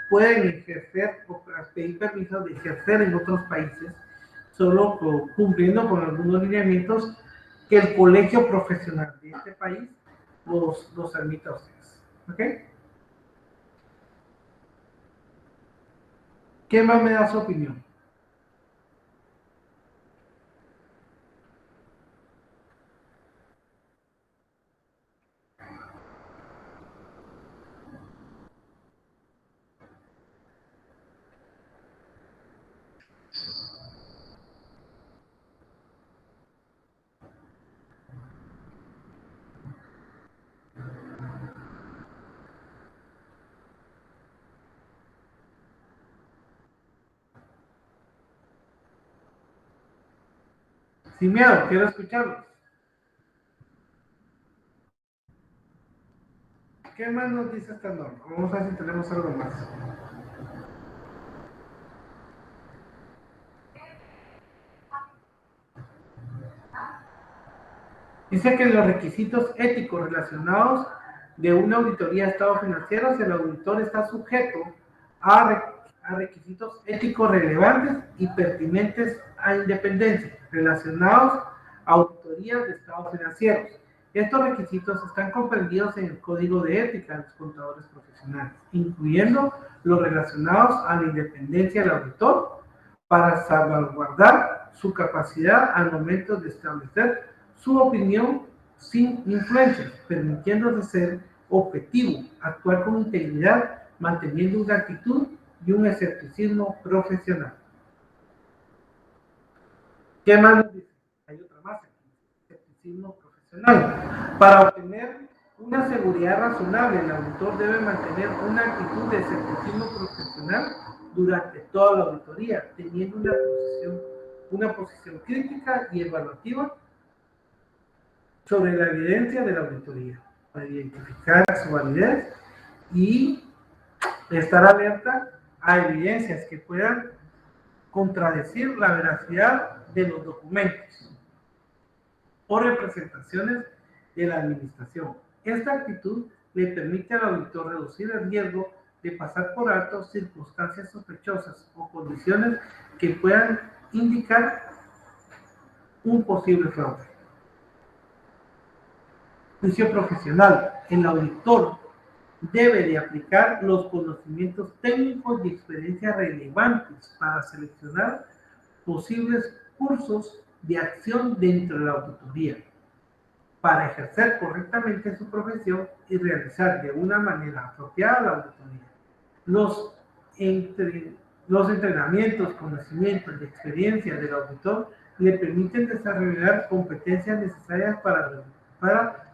pueden ejercer o pedir permiso de ejercer en otros países, solo cumpliendo con algunos lineamientos que el colegio profesional de este país los admita a ustedes. ¿Ok? ¿Qué más me da su opinión? Sin miedo, quiero escucharlos. ¿Qué más nos dice esta norma? Vamos a ver si tenemos algo más. Dice que los requisitos éticos relacionados de una auditoría de estados financieros, el auditor está sujeto a requisitos éticos relevantes y pertinentes a independencia, relacionados a auditorías de estados financieros. Estos requisitos están comprendidos en el Código de Ética de los Contadores Profesionales, incluyendo los relacionados a la independencia del auditor para salvaguardar su capacidad al momento de establecer su opinión sin influencias, permitiéndose ser objetivo, actuar con integridad, manteniendo una actitud y un escepticismo profesional. ¿Qué más nos dice? Hay otra más aquí, escepticismo profesional. Para obtener una seguridad razonable, el auditor debe mantener una actitud de escepticismo profesional durante toda la auditoría, teniendo una posición crítica y evaluativa sobre la evidencia de la auditoría, para identificar su validez y estar alerta a evidencias que puedan contradecir la veracidad de los documentos o representaciones de la administración. Esta actitud le permite al auditor reducir el riesgo de pasar por alto circunstancias sospechosas o condiciones que puedan indicar un posible fraude. Juicio profesional. El auditor debe de aplicar los conocimientos técnicos y experiencias relevantes para seleccionar posibles cursos de acción dentro de la auditoría, para ejercer correctamente su profesión y realizar de una manera apropiada la auditoría. Los entrenamientos, conocimientos y experiencia del auditor le permiten desarrollar competencias necesarias para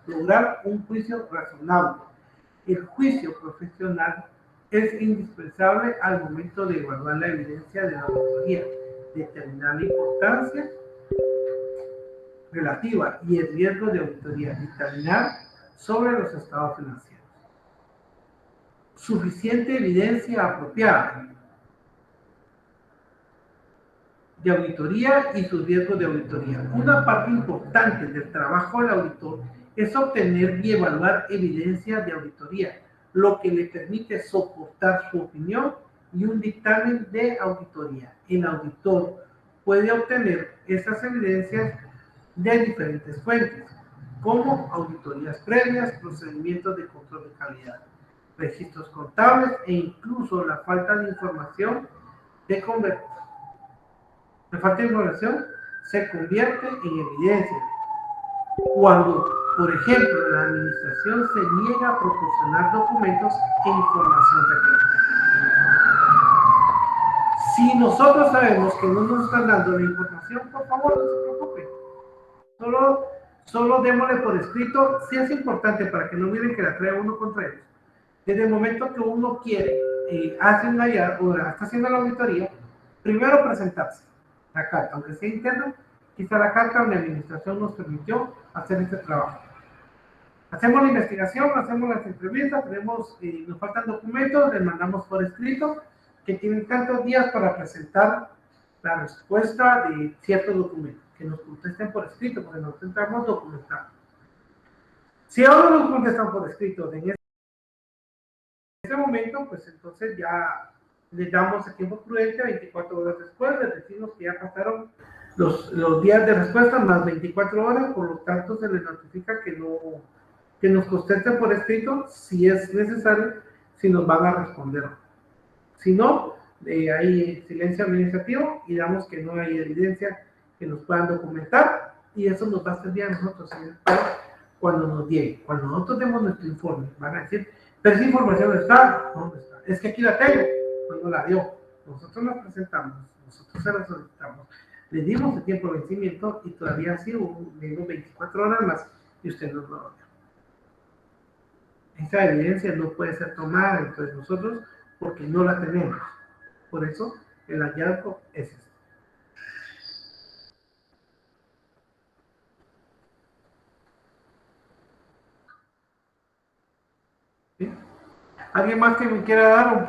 lograr un juicio razonable. El juicio profesional es indispensable al momento de evaluar la evidencia de la auditoría, determinar la importancia relativa y el riesgo de auditoría, dictaminar sobre los estados financieros. Suficiente evidencia apropiada de auditoría y sus riesgos de auditoría. Una parte importante del trabajo del auditor es obtener y evaluar evidencia de auditoría, lo que le permite soportar su opinión y un dictamen de auditoría. El auditor puede obtener esas evidencias de diferentes fuentes, como auditorías previas, procedimientos de control de calidad, registros contables e incluso la falta de información de se convierte en evidencia cuando, por ejemplo, la administración se niega a proporcionar documentos e información requerida. Si nosotros sabemos que no nos están dando la información, por favor, no se preocupen. Solo démosle por escrito. Sí es importante para que no miren que la trae uno contra ellos. Desde el momento que uno quiere, hace una o está haciendo la auditoría, primero presentarse la carta, aunque sea interna, quizá la carta donde la administración nos permitió hacer este trabajo. Hacemos la investigación, hacemos las entrevistas, nos faltan documentos, les mandamos por escrito que tienen tantos días para presentar la respuesta de ciertos documentos, que nos contesten por escrito, porque nos intentamos documentar. Si ahora nos contestan por escrito en ese momento, pues entonces ya les damos el tiempo prudente, 24 horas después, les decimos que ya pasaron los días de respuesta más 24 horas, por lo tanto se les notifica que nos contesten por escrito si es necesario, si nos van a responder. Si no, hay silencio administrativo y damos que no hay evidencia que nos puedan documentar y eso nos va a servir a nosotros en el país cuando nos llegue. Cuando nosotros demos nuestro informe, van a decir, pero esa información está, ¿dónde está? Es que aquí la tengo, cuando la dio. Nosotros la presentamos, nosotros se la solicitamos, le dimos el tiempo de vencimiento y todavía así hubo 24 horas más y usted no lo dio. Esa evidencia no puede ser tomada entre nosotros porque no la tenemos. Por eso el hallazgo es este. ¿Sí? ¿Alguien más que me quiera dar un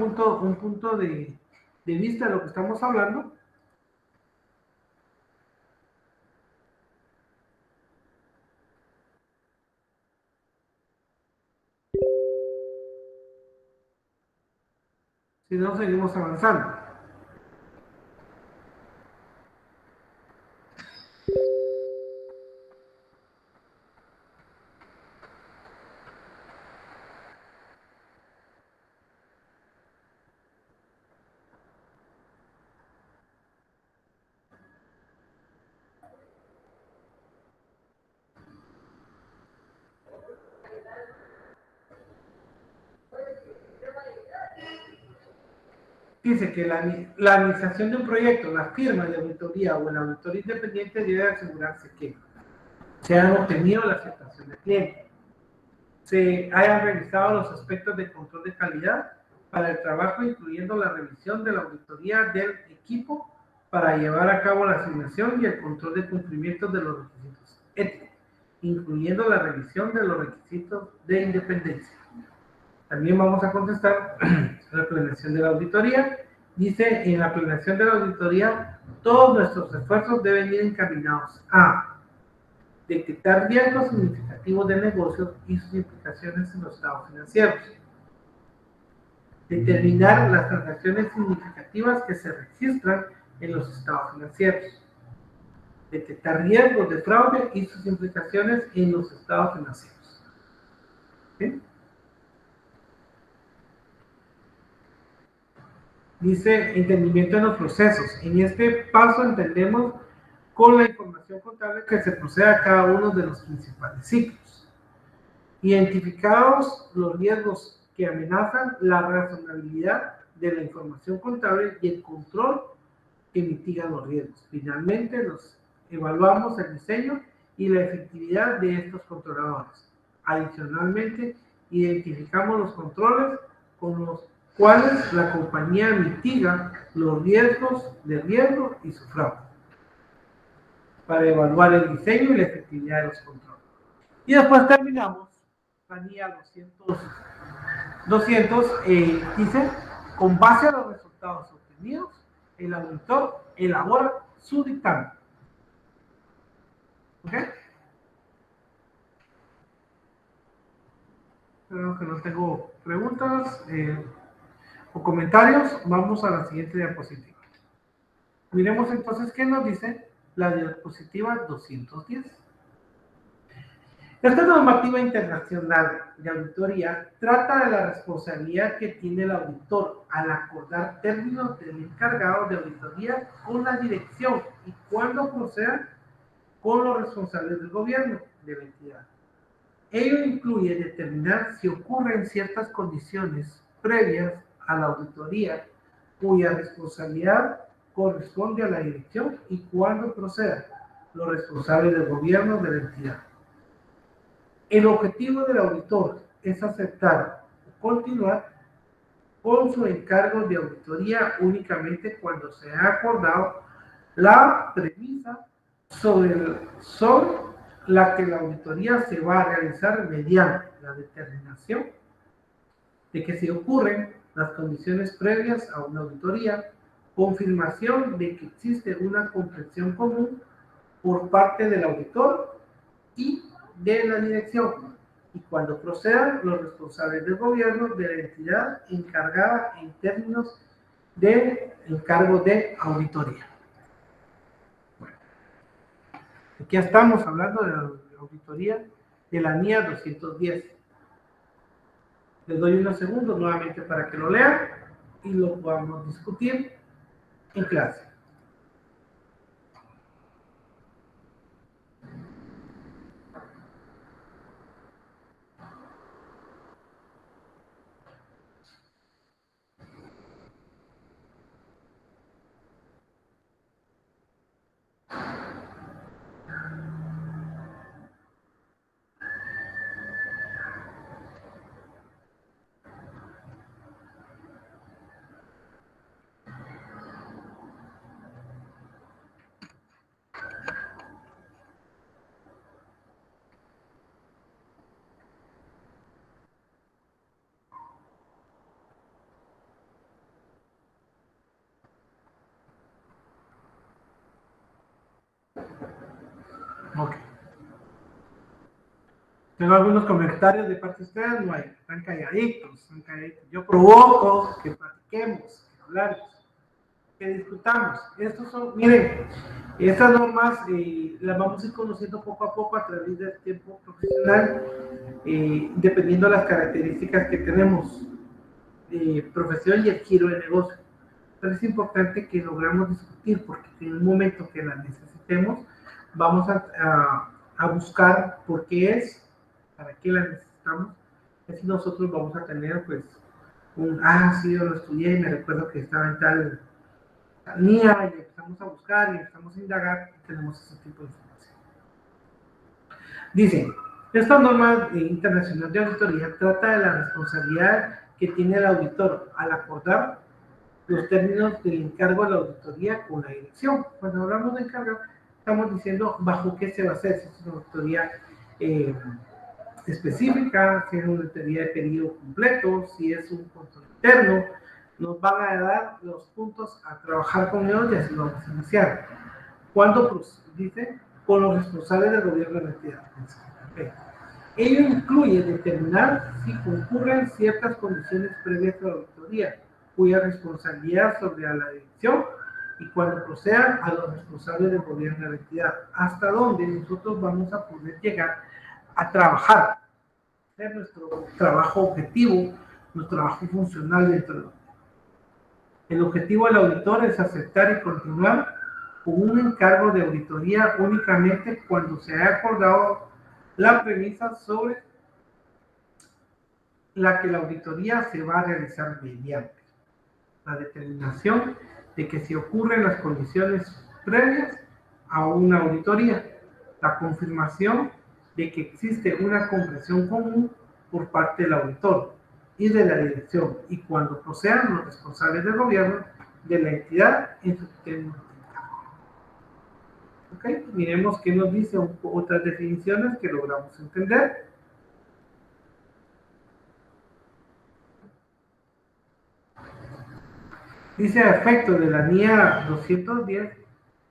punto de vista de lo que estamos hablando? Si no, seguimos avanzando. Dice que la administración de un proyecto, la firma de auditoría o el auditor independiente debe asegurarse que se han obtenido la aceptación del cliente, se hayan revisado los aspectos de control de calidad para el trabajo, incluyendo la revisión de la auditoría del equipo para llevar a cabo la asignación y el control de cumplimiento de los requisitos éticos, incluyendo la revisión de los requisitos de independencia. También vamos a contestar la planeación de la auditoría. Dice, en la planeación de la auditoría, todos nuestros esfuerzos deben ir encaminados a detectar riesgos significativos de negocios y sus implicaciones en los estados financieros, determinar las transacciones significativas que se registran en los estados financieros, detectar riesgos de fraude y sus implicaciones en los estados financieros. ¿Sí? Dice entendimiento en los procesos. En este paso entendemos con la información contable que se procede a cada uno de los principales ciclos. Identificados los riesgos que amenazan la razonabilidad de la información contable y el control que mitigan los riesgos. Finalmente, los Evaluamos el diseño y la efectividad de estos controladores. Adicionalmente, identificamos los controles con los cuales la compañía mitiga los riesgos de riesgo y su fraude, para evaluar el diseño y la efectividad de los controles. Y después terminamos la NIA 200 dice, con base a los resultados obtenidos, el auditor elabora su dictamen. ¿Ok? Creo que no tengo preguntas o comentarios. Vamos a la siguiente diapositiva. Miremos entonces qué nos dice la diapositiva 210. Esta normativa internacional de auditoría trata de la responsabilidad que tiene el auditor al acordar términos del encargado de auditoría con la dirección y cuando proceda con los responsables del gobierno de la entidad. Ello incluye determinar si ocurren ciertas condiciones previas a la auditoría cuya responsabilidad corresponde a la dirección y cuando proceda los responsables del gobierno de la entidad. El objetivo del auditor es aceptar o continuar con su encargo de auditoría únicamente cuando se ha acordado la premisa sobre la que la auditoría se va a realizar mediante la determinación de que si ocurren las condiciones previas a una auditoría, confirmación de que existe una comprensión común por parte del auditor y de la dirección, y cuando procedan los responsables del gobierno de la entidad encargada en términos de encargo de auditoría. Bueno, aquí estamos hablando de la auditoría de la NIA 210. Les doy unos segundos nuevamente para que lo lean y lo podamos discutir en clase. Ok. Tengo algunos comentarios de parte de ustedes, no hay, están calladitos, están calladitos. Yo provoco que platiquemos, que hablamos, que discutamos. Estos son, miren, estas normas las vamos a ir conociendo poco a poco a través del tiempo profesional, dependiendo de las características que tenemos, profesión y el giro de negocio. Pero es importante que logramos discutir, porque en un momento que las necesitemos, vamos a buscar por qué es, para qué la necesitamos, y así nosotros vamos a tener pues sí, yo lo estudié y me recuerdo que estaba en tal línea y empezamos a buscar y empezamos a indagar y tenemos ese tipo de información. Dicen, esta norma internacional de auditoría trata de la responsabilidad que tiene el auditor al acordar los términos del encargo de la auditoría con la dirección. Cuando hablamos de encargo, estamos diciendo bajo qué se va a hacer, si es una auditoría específica, si es una auditoría de periodo completo, si es un control interno. Nos van a dar los puntos a trabajar con ellos y así lo vamos a iniciar. ¿Cuándo dice? Con los responsables del gobierno de la entidad. Okay. Ello incluye determinar si concurren ciertas condiciones previas a la auditoría, cuya responsabilidad sobre la dirección y cuando procedan a los responsables del gobierno de la entidad, hasta donde nosotros vamos a poder llegar a trabajar, hacer nuestro trabajo objetivo, nuestro trabajo funcional dentro de el objetivo del auditor es aceptar y continuar con un encargo de auditoría únicamente cuando se haya acordado la premisa sobre la que la auditoría se va a realizar mediante la determinación de que si ocurren las condiciones previas a una auditoría, la confirmación de que existe una comprensión común por parte del auditor y de la dirección, y cuando procedan los responsables del gobierno de la entidad en su término. Okay. Miremos qué nos dice otras definiciones que logramos entender. Dice, a efectos de la NIA 210,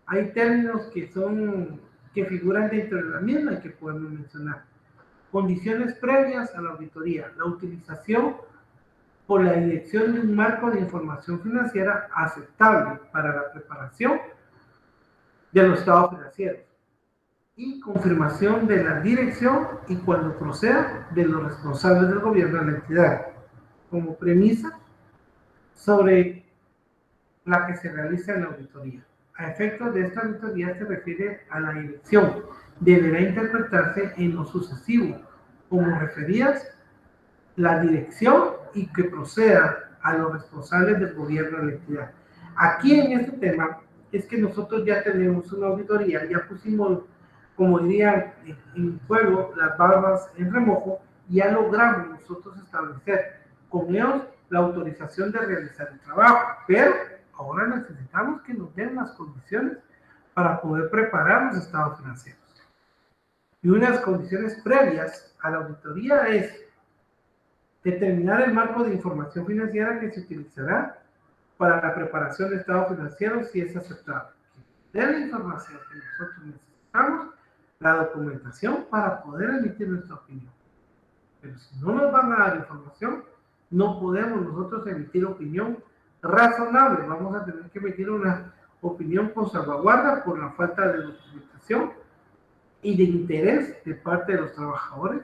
hay términos que figuran dentro de la misma y que podemos mencionar. Condiciones previas a la auditoría, la utilización por la dirección de un marco de información financiera aceptable para la preparación de los estados financieros y confirmación de la dirección y cuando proceda de los responsables del gobierno de la entidad, como premisa sobre la que se realiza en la auditoría. A efectos de esta auditoría se refiere a la dirección. Deberá interpretarse en lo sucesivo como referidas la dirección y que proceda a los responsables del gobierno de la entidad. Aquí en este tema es que nosotros ya tenemos una auditoría, ya pusimos, como dirían en juego, las barbas en remojo, y ya logramos nosotros establecer con ellos la autorización de realizar el trabajo, pero ahora necesitamos que nos den las condiciones para poder preparar los estados financieros. Y unas condiciones previas a la auditoría es determinar el marco de información financiera que se utilizará para la preparación de estados financieros si es aceptable. De la información que nosotros necesitamos, la documentación para poder emitir nuestra opinión. Pero si no nos van a dar información, no podemos nosotros emitir opinión razonable. Vamos a tener que emitir una opinión con salvaguarda por la falta de documentación y de interés de parte de los trabajadores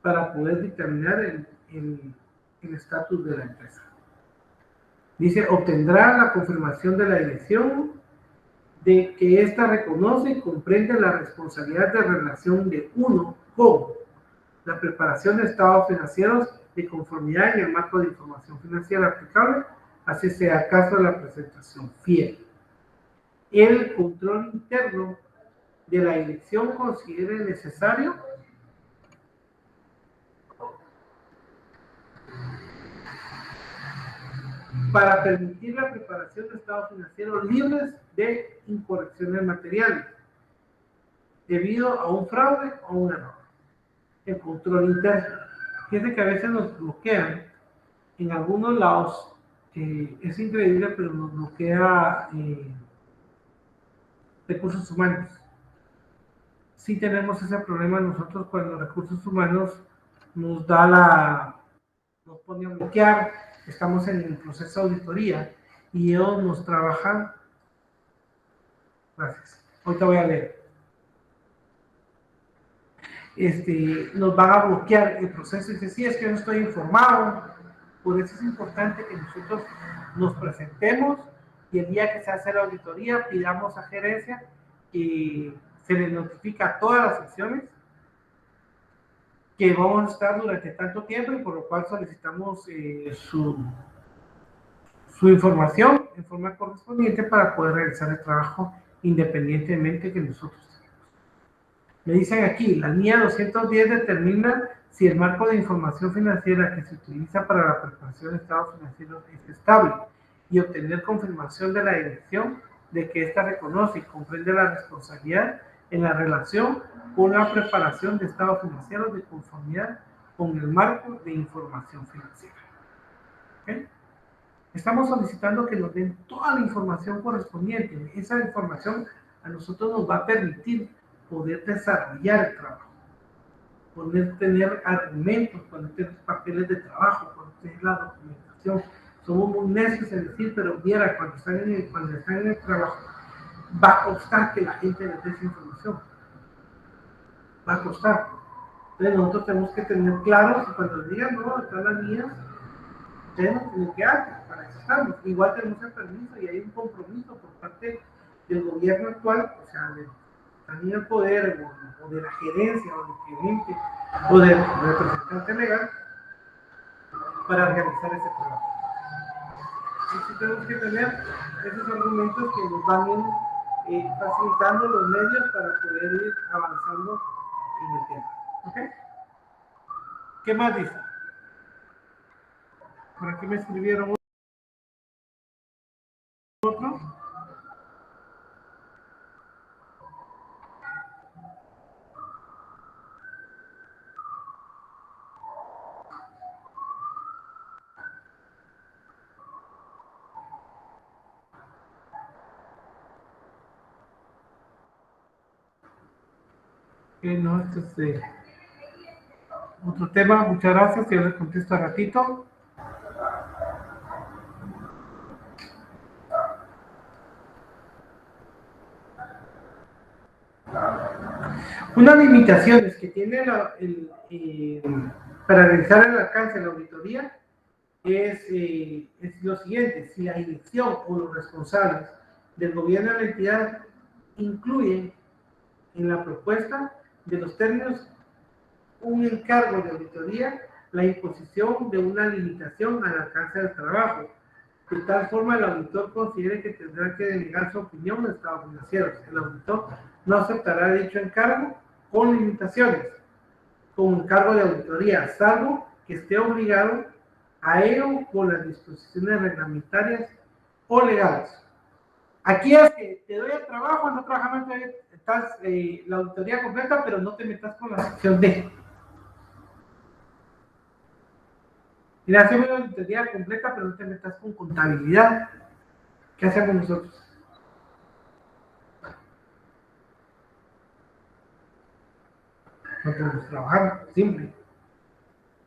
para poder determinar el estatus de la empresa. Dice, obtendrá la confirmación de la dirección de que ésta reconoce y comprende la responsabilidad de relación de uno con la preparación de estados financieros de conformidad en el marco de información financiera aplicable, así sea caso de la presentación fiel. El control interno de la dirección considere necesario para permitir la preparación de estados financieros libres de incorrecciones materiales debido a un fraude o un error. El control interno. Fíjense que a veces nos bloquean en algunos lados, es increíble, pero nos bloquea recursos humanos. Sí tenemos ese problema nosotros cuando recursos humanos nos pone a bloquear, estamos en el proceso de auditoría y ellos nos trabajan. Gracias. Ahorita voy a leer. Nos van a bloquear el proceso y dice, sí, es que no estoy informado. Por eso es importante que nosotros nos presentemos y el día que se hace la auditoría pidamos a gerencia que se les notifica a todas las secciones que vamos a estar durante tanto tiempo y por lo cual solicitamos su información en forma correspondiente para poder realizar el trabajo independientemente que nosotros tenemos. Me dicen aquí, la NIA 210 determina si el marco de información financiera que se utiliza para la preparación de estados financieros es estable y obtener confirmación de la dirección de que ésta reconoce y comprende la responsabilidad en la relación con la preparación de estados financieros de conformidad con el marco de información financiera. ¿Okay? Estamos solicitando que nos den toda la información correspondiente. Esa información a nosotros nos va a permitir poder desarrollar el trabajo, poder tener argumentos, poder tener papeles de trabajo, poder tener la documentación. Somos muy necios en decir, pero viera, cuando están en el trabajo, va a costar que la gente les dé esa información. Va a costar. Entonces nosotros tenemos que tener claro, si cuando digan, no, están las mías, ustedes no tienen que hacer, para eso estamos. Igual tenemos el permiso y hay un compromiso por parte del gobierno actual, o sea, también el poder o de la gerencia o del gerente o del representante legal para realizar ese trabajo. Y sí tenemos que tener esos argumentos que nos van facilitando los medios para poder ir avanzando en el tema. ¿Okay? ¿Qué más dice? ¿Por aquí me escribieron otro? No, esto es otro tema. Muchas gracias. Yo les contesto a ratito. Unas limitaciones que tiene para realizar el alcance de la auditoría es lo siguiente: si la dirección o los responsables del gobierno de la entidad incluyen en la propuesta de los términos un encargo de auditoría, la imposición de una limitación al alcance del trabajo. De tal forma, el auditor considere que tendrá que delegar su opinión en estados financieros. El auditor no aceptará dicho encargo con limitaciones, con encargo de auditoría, salvo que esté obligado a ello por las disposiciones reglamentarias o legales. Aquí es que te doy el trabajo, no trabajamos, estás la auditoría completa, pero no te metas con la sección D. Y le hacemos una auditoría completa, pero no te metas con contabilidad. ¿Qué hacemos nosotros? No podemos trabajar, simple.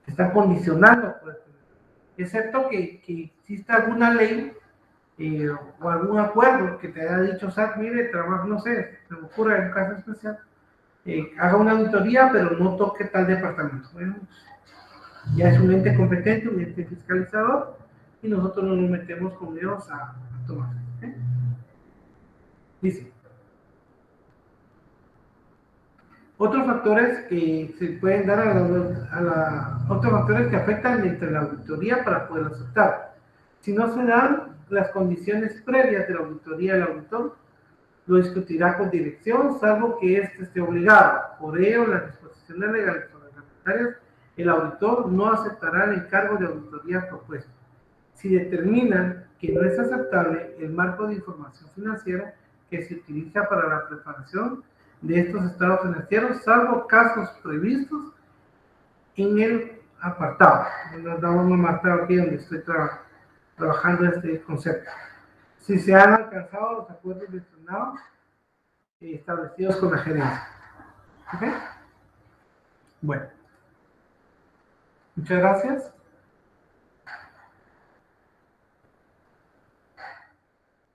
Te están condicionando, pues, excepto que exista alguna ley o algún acuerdo que te haya dicho SAT, mire, trabajo, no sé, se me ocurre en un caso especial, haga una auditoría, pero no toque tal departamento. Bueno, ya es un ente competente, un ente fiscalizador, y nosotros no nos metemos con ellos a tomar. ¿Okay? Dice, otros factores que se pueden dar otros factores que afectan entre la auditoría para poder aceptar. Si no se dan las condiciones previas de la auditoría del auditor, lo discutirá con dirección, salvo que éste esté obligado. Por ello, las disposiciones legales o reglamentarias, el auditor no aceptará el encargo de auditoría propuesto. Si determinan que no es aceptable el marco de información financiera que se utiliza para la preparación de estos estados financieros, salvo casos previstos en el apartado. Nos damos un apartado aquí donde estoy trabajando este concepto. Si se han alcanzado los acuerdos mencionados establecidos con la gerencia. ¿Ok? Bueno. Muchas gracias.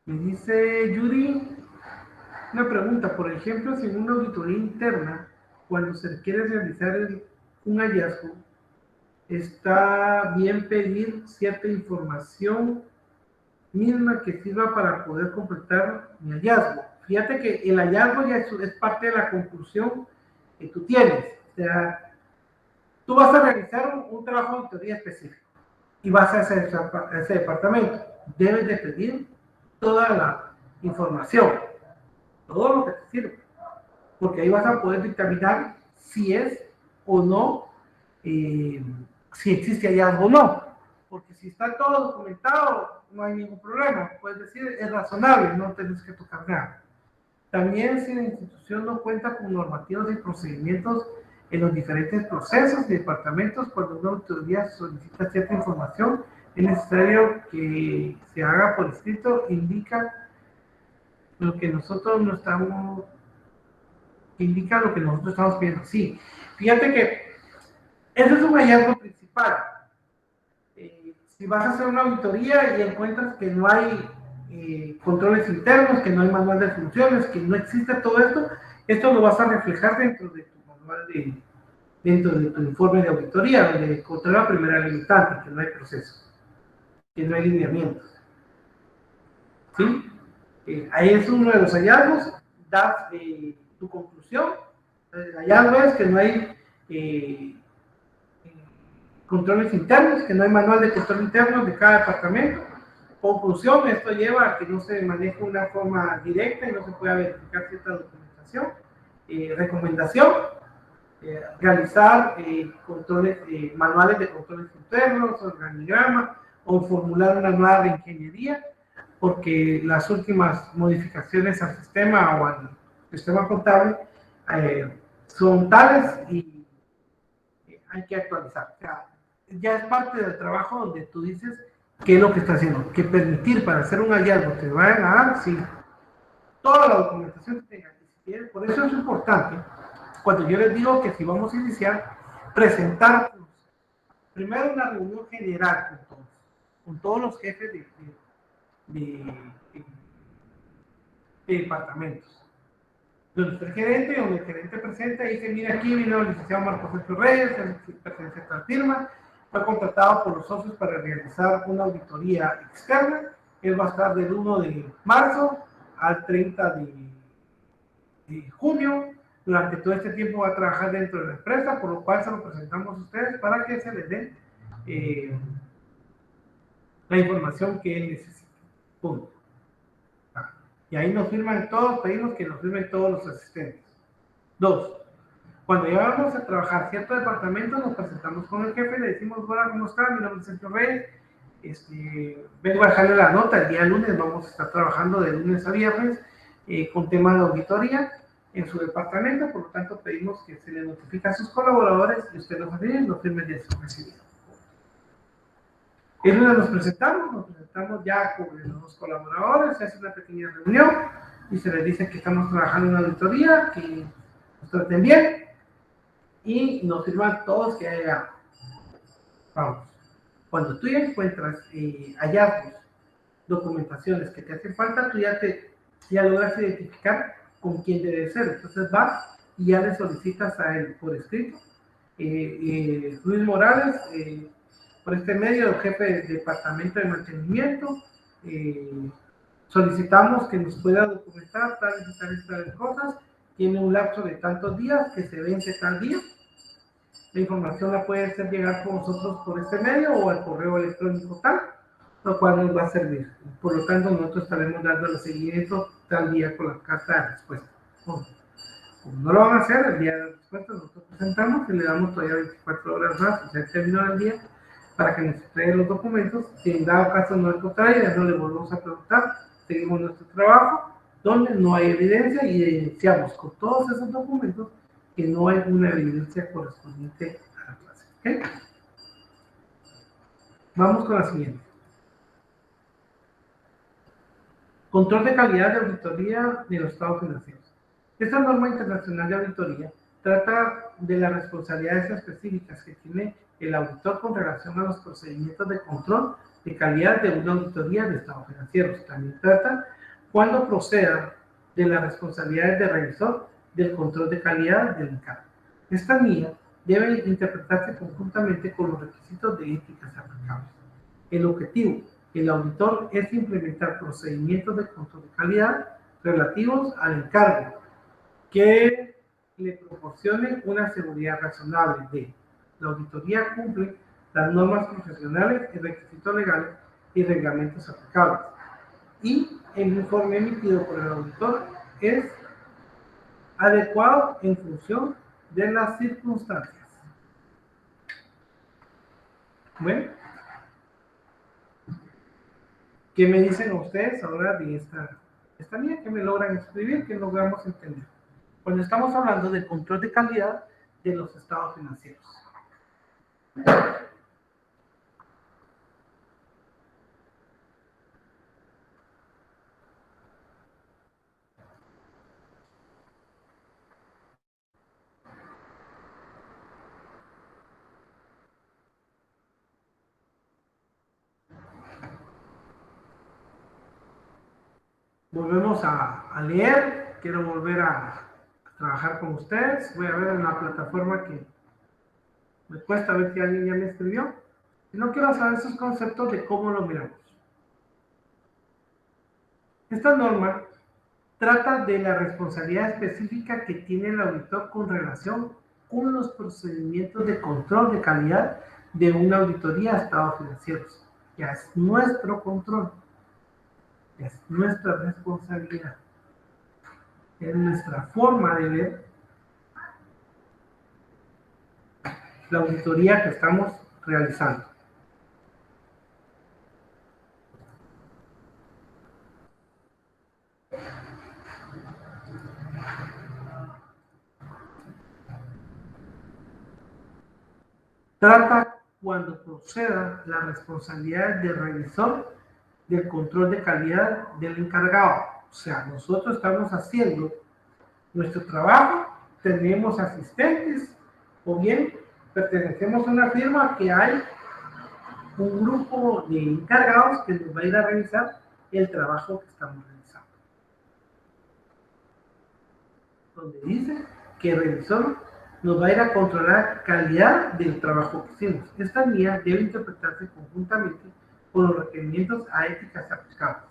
Me dice Yuri una pregunta. Por ejemplo, si en una auditoría interna, cuando se requiere realizar un hallazgo, está bien pedir cierta información misma que sirva para poder completar mi hallazgo. Fíjate que el hallazgo ya es parte de la conclusión que tú tienes. O sea, tú vas a realizar un trabajo de auditoría específico y vas a ese departamento. Debes de pedir toda la información, todo lo que te sirve, porque ahí vas a poder dictaminar si es o no, si existe hallazgo o no, porque si está todo documentado, no hay ningún problema, puedes decir, es razonable, no tienes que tocar nada. También si la institución no cuenta con normativas y procedimientos en los diferentes procesos y departamentos, cuando una autoridad solicita cierta información, es necesario que se haga por escrito, indica lo que nosotros no estamos, indica lo que nosotros estamos viendo. Sí, fíjate que ese es un hallazgo principal. Si vas a hacer una auditoría y encuentras que no hay controles internos, que no hay manual de funciones, que no existe todo esto, esto lo vas a reflejar dentro de tu manual dentro de tu informe de auditoría, donde encontrará la primera limitante, que no hay proceso, que no hay lineamientos. ¿Sí? Ahí es uno de los hallazgos, das tu conclusión. El hallazgo es que no hay controles internos, que no hay manual de control interno de cada departamento, Conclusión, esto lleva a que no se maneje una forma directa y no se pueda verificar cierta documentación. Recomendación, realizar controles, manuales de controles internos, organigrama o formular una nueva reingeniería, porque las últimas modificaciones al sistema o al sistema contable son tales y hay que actualizar. O sea, ya es parte del trabajo donde tú dices qué es lo que está haciendo, que permitir para hacer un hallazgo te vayan a dar, sí, toda la documentación que tengan. Por eso es importante, cuando yo les digo que si vamos a iniciar, presentar primero una reunión general con todos los jefes de departamentos. Donde el gerente, donde el gerente presenta y dice, mira, aquí vino el licenciado Marcos Sergio Reyes, el pertenece a tal firma, fue contratado por los socios para realizar una auditoría externa. Él va a estar del 1 de marzo al 30 de junio. Durante todo este tiempo va a trabajar dentro de la empresa, por lo cual se lo presentamos a ustedes para que se les dé la información que él necesita. Punto. Y ahí nos firman todos, pedimos que nos firmen todos los asistentes. 2. Cuando ya vamos a trabajar cierto departamento, nos presentamos con el jefe, le decimos, hola, ¿cómo está? Mi nombre es Sergio Reyes. Vengo a dejarle la nota, el día lunes vamos a estar trabajando de lunes a viernes con temas de auditoría en su departamento, por lo tanto pedimos que se le notifique a sus colaboradores y usted los firme y los firme de su recibido. El lunes nos presentamos ya con los colaboradores, se hace una pequeña reunión y se les dice que estamos trabajando en una auditoría, que nos traten bien y nos firman todos que haya. Vamos, cuando tú ya encuentras hallazgos, documentaciones que te hacen falta, tú ya logras identificar con quién debe ser. Entonces vas y ya le solicitas a él por escrito. Luis Morales, por este medio, el jefe del departamento de mantenimiento, solicitamos que nos pueda documentar tales y tales cosas. Tiene un lapso de tantos días que se vence tal día. La información la puede hacer llegar con nosotros por este medio o al correo electrónico tal, lo cual nos va a servir. Por lo tanto, nosotros estaremos dando el seguimiento tal día con la carta de respuesta. Como no lo van a hacer, el día de la respuesta nosotros presentamos y le damos todavía 24 horas más, o sea, el término del día, para que nos entreguen los documentos. Si en dado caso no encontrara, ya no le volvemos a preguntar, seguimos nuestro trabajo, donde no hay evidencia y evidenciamos con todos esos documentos que no hay una evidencia correspondiente a la clase. ¿Okay? Vamos con la siguiente. Control de calidad de auditoría de los estados financieros. Esta norma internacional de auditoría trata de las responsabilidades específicas que tiene el auditor con relación a los procedimientos de control de calidad de una auditoría de estados financieros. También trata cuando proceda de las responsabilidades de revisor del control de calidad del encargo. Esta guía debe interpretarse conjuntamente con los requisitos de ética aplicables. El objetivo del auditor es implementar procedimientos de control de calidad relativos al encargo que le proporcionen una seguridad razonable de la auditoría cumple las normas profesionales y requisitos legales y reglamentos aplicables. Y el informe emitido por el auditor es adecuado en función de las circunstancias. Bueno, ¿qué me dicen ustedes ahora de esta línea? ¿Qué me logran escribir? ¿Qué logramos entender? Cuando estamos hablando del control de calidad de los estados financieros. Volvemos a leer, quiero volver a trabajar con ustedes, voy a ver en la plataforma que me cuesta ver si alguien ya me escribió, y no quiero saber esos conceptos de cómo lo miramos. Esta norma trata de la responsabilidad específica que tiene el auditor con relación con los procedimientos de control de calidad de una auditoría a estados financieros. Ya es nuestro control. Es nuestra responsabilidad. Es nuestra forma de ver la auditoría que estamos realizando. Trata cuando proceda la responsabilidad del revisor del control de calidad del encargado. O sea, nosotros estamos haciendo nuestro trabajo, tenemos asistentes o bien pertenecemos a una firma que hay un grupo de encargados que nos va a ir a revisar el trabajo que estamos realizando. Donde dice que el revisor nos va a ir a controlar calidad del trabajo que hicimos. Esta guía debe interpretarse conjuntamente con los requerimientos a éticas aplicables.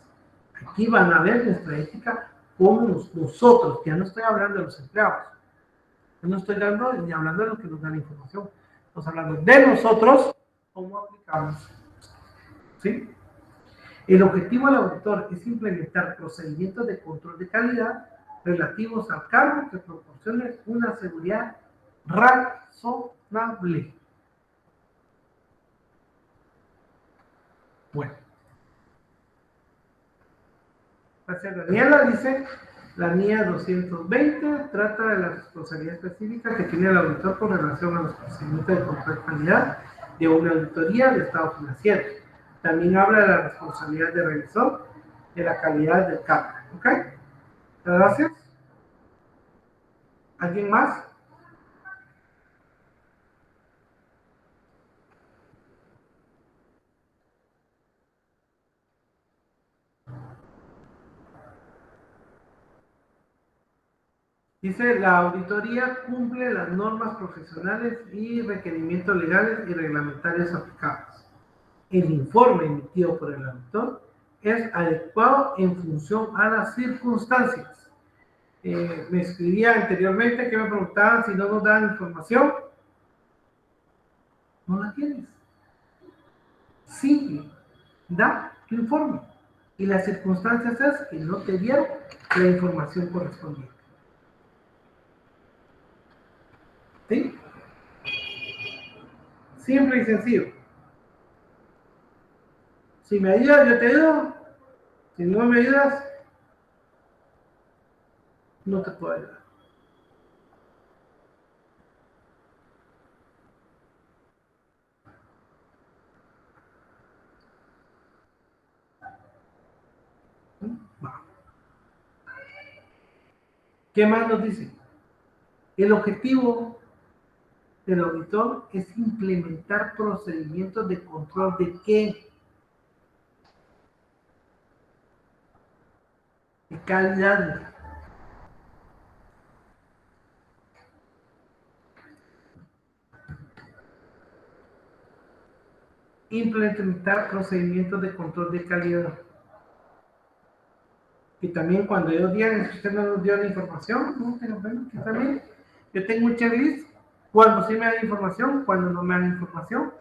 Aquí van a ver nuestra ética como nosotros, ya no estoy hablando de los empleados, ya no estoy ni hablando de los que nos dan información, estamos hablando de nosotros, cómo aplicamos. ¿Sí? El objetivo del auditor es implementar procedimientos de control de calidad relativos al cargo que proporcionen una seguridad razonable. Bueno, gracias Daniela, dice, la NIA 220 trata de la responsabilidad específica que tiene el auditor con relación a los procedimientos de control de calidad de una auditoría de estado financiero. También habla de la responsabilidad del revisor de la calidad del cargo. ¿Ok? Gracias. ¿Alguien más? Dice, la auditoría cumple las normas profesionales y requerimientos legales y reglamentarios aplicables. El informe emitido por el auditor es adecuado en función a las circunstancias. Me escribía anteriormente que me preguntaban si no nos dan información. No la tienes. Simple. Da tu informe. Y las circunstancias es que no te dieron la información correspondiente. ¿Sí? Simple y sencillo. Si me ayudas, yo te ayudo. Si no me ayudas, no te puedo ayudar. Va. ¿Qué más nos dice? El objetivo del auditor es implementar procedimientos de control de qué? De calidad. Implementar procedimientos de control de calidad. Y también cuando ellos digan que usted no nos dio la información, no, pero bueno, que también yo tengo un checklist cuando sí me dan información, cuando no me dan información.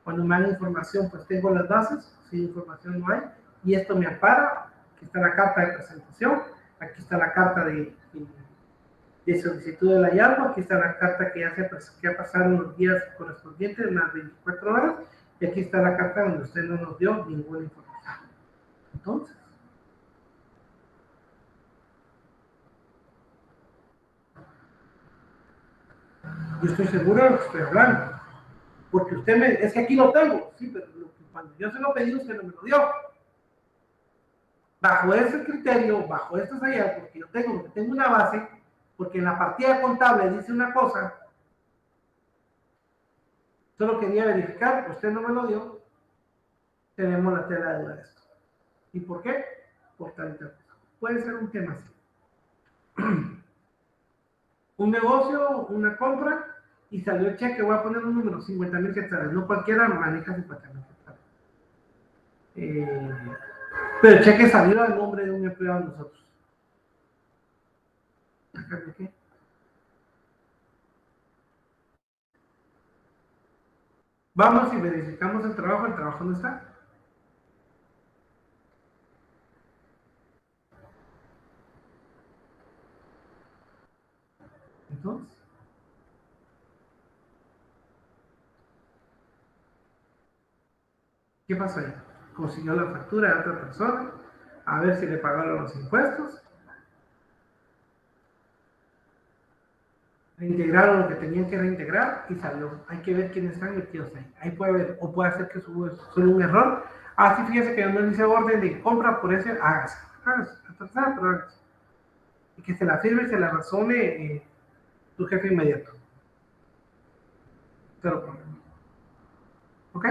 Cuando me dan información, pues tengo las bases, si información no hay, y esto me ampara. Aquí está la carta de presentación, aquí está la carta de solicitud del hallazgo, aquí está la carta que ya pasaron los días correspondientes, más 24 horas, y aquí está la carta donde usted no nos dio ninguna información. Entonces, yo estoy seguro de lo que estoy hablando, porque es que aquí lo tengo, sí, pero cuando yo se lo pedí, usted no me lo dio. Bajo ese criterio, bajo estos hallazgos que yo tengo, porque tengo una base, porque en la partida contable dice una cosa, solo quería verificar, usted no me lo dio, tenemos la tela de duda de esto. ¿Y por qué? Por tal interpretación. Puede ser un tema así. Un negocio, una compra, y salió el cheque, voy a poner un número, 50,000 quetzales. No cualquiera maneja 50,000 quetzales. Pero el cheque salió al nombre de un empleado de nosotros. ¿De qué? Vamos y verificamos el trabajo no está. Entonces, ¿qué pasó ahí? Consiguió la factura de otra persona, a ver si le pagaron los impuestos, reintegraron lo que tenían que reintegrar y salió. Hay que ver quiénes están metidos ahí. Ahí puede haber, o puede ser que hubo solo un error. Ah, sí, fíjese que no dice orden de compra por ese, hágase, pero hágase. Y que se la firme y se la razone tu jefe inmediato. Pero problema. ¿Ok?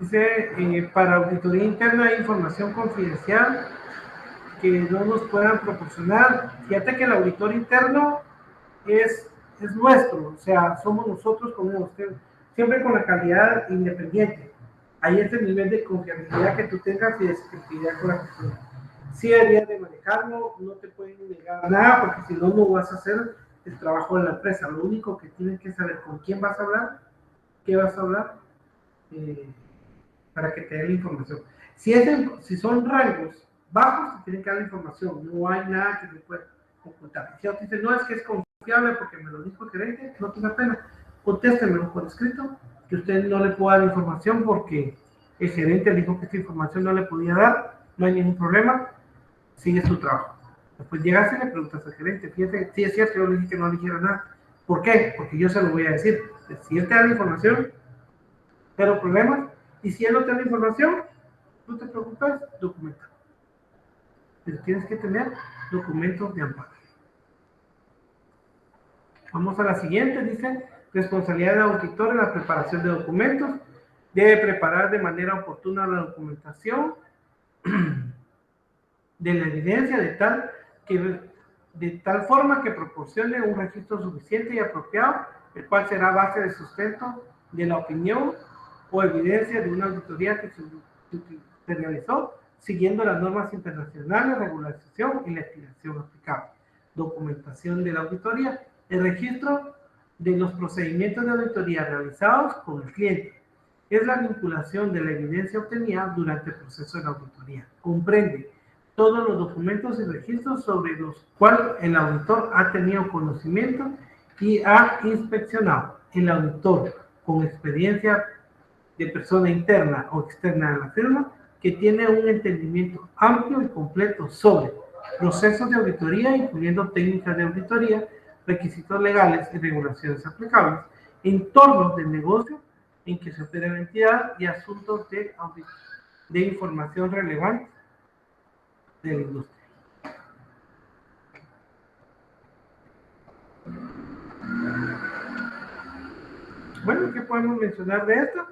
Dice, para auditoría interna hay información confidencial que no nos puedan proporcionar. Fíjate que el auditor interno es nuestro, o sea, somos nosotros con usted, siempre con la calidad independiente. Ahí es el nivel de confiabilidad que tú tengas y de secretividad con la persona. Sí deberías de manejarlo, no te pueden negar nada, porque si no, no vas a hacer el trabajo de la empresa. Lo único que tienes que saber con quién vas a hablar, qué vas a hablar, eh, para que te den la información. Si son rangos bajos, te tienen que dar la información, no hay nada que se pueda ocultar. Si te dicen, no, es que es confiable porque me lo dijo el gerente, no tenga pena, contéstenmelo por escrito, que usted no le pueda dar información porque el gerente dijo que esta información no le podía dar, no hay ningún problema, sigue su trabajo. Después llegas y le preguntas al gerente, fíjate, sí es cierto, yo le dije que no le dijera nada. ¿Por qué? Porque yo se lo voy a decir. Si él te da la información, pero problemas, y si él no te da la información, no te preocupes, documenta. Pero tienes que tener documentos de amparo. Vamos a la siguiente, dice, responsabilidad del auditor en la preparación de documentos. Debe preparar de manera oportuna la documentación de la evidencia de tal forma que proporcione un registro suficiente y apropiado, el cual será base de sustento de la opinión o evidencia de una auditoría que se realizó siguiendo las normas internacionales, regularización y legislación aplicable. Documentación de la auditoría, el registro de los procedimientos de auditoría realizados con el cliente. Es la vinculación de la evidencia obtenida durante el proceso de la auditoría. Comprende todos los documentos y registros sobre los cuales el auditor ha tenido conocimiento y ha inspeccionado. El auditor con experiencia de persona interna o externa de la firma que tiene un entendimiento amplio y completo sobre procesos de auditoría, incluyendo técnicas de auditoría, requisitos legales y regulaciones aplicables, entornos del negocio en que se opera la entidad y asuntos de información relevante de la industria. Bueno, ¿qué podemos mencionar de esto?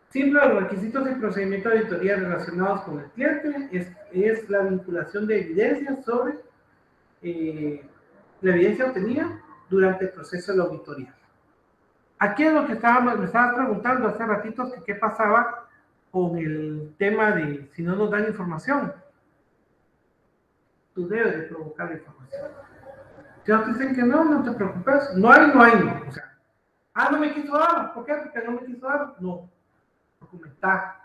Simple, los requisitos y procedimientos de auditoría relacionados con el cliente es la vinculación de evidencias sobre la evidencia obtenida durante el proceso de la auditoría. Aquí es lo que me estabas preguntando hace ratitos, que qué pasaba con el tema de si no nos dan información. Tú debes de provocar la información. Si no te dicen que no, no te preocupes. No hay, no hay, no. O sea, no me quiso dar. ¿Por qué? Porque no me quiso dar. No. Documentar.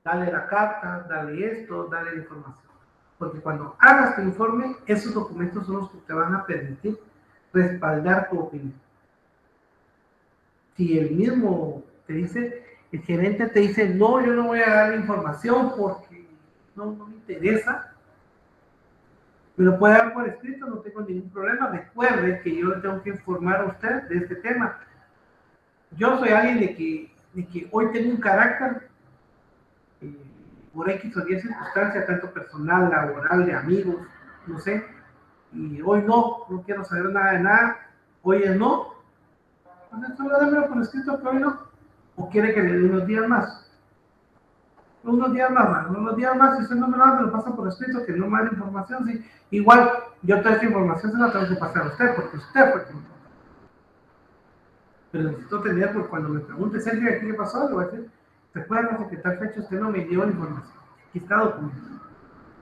Dale la carta, dale esto, dale la información. Porque cuando hagas tu informe, esos documentos son los que te van a permitir respaldar tu opinión. Si el mismo te dice, el gerente te dice, no, yo no voy a dar la información porque no me interesa, me lo puede dar por escrito, no tengo ningún problema. Recuerde que yo le tengo que informar a usted de este tema. Yo soy alguien de que hoy tengo un carácter, por X o Y circunstancias, tanto personal, laboral, de amigos, no sé, y hoy no quiero saber nada de nada, hoy es no, entonces solo démelo por escrito, pero hoy no, o quiere que le dé unos días más, si usted no me lo da, me lo pasa por escrito, que no me da información, sí, igual, yo toda esta información se la tengo que pasar a usted, porque usted fue quien me contó. Pero necesito tener, porque cuando me pregunte, Sergio, ¿qué le pasó? Le voy a decir, recuerda que tal fecha usted no me dio información. Aquí está documentado.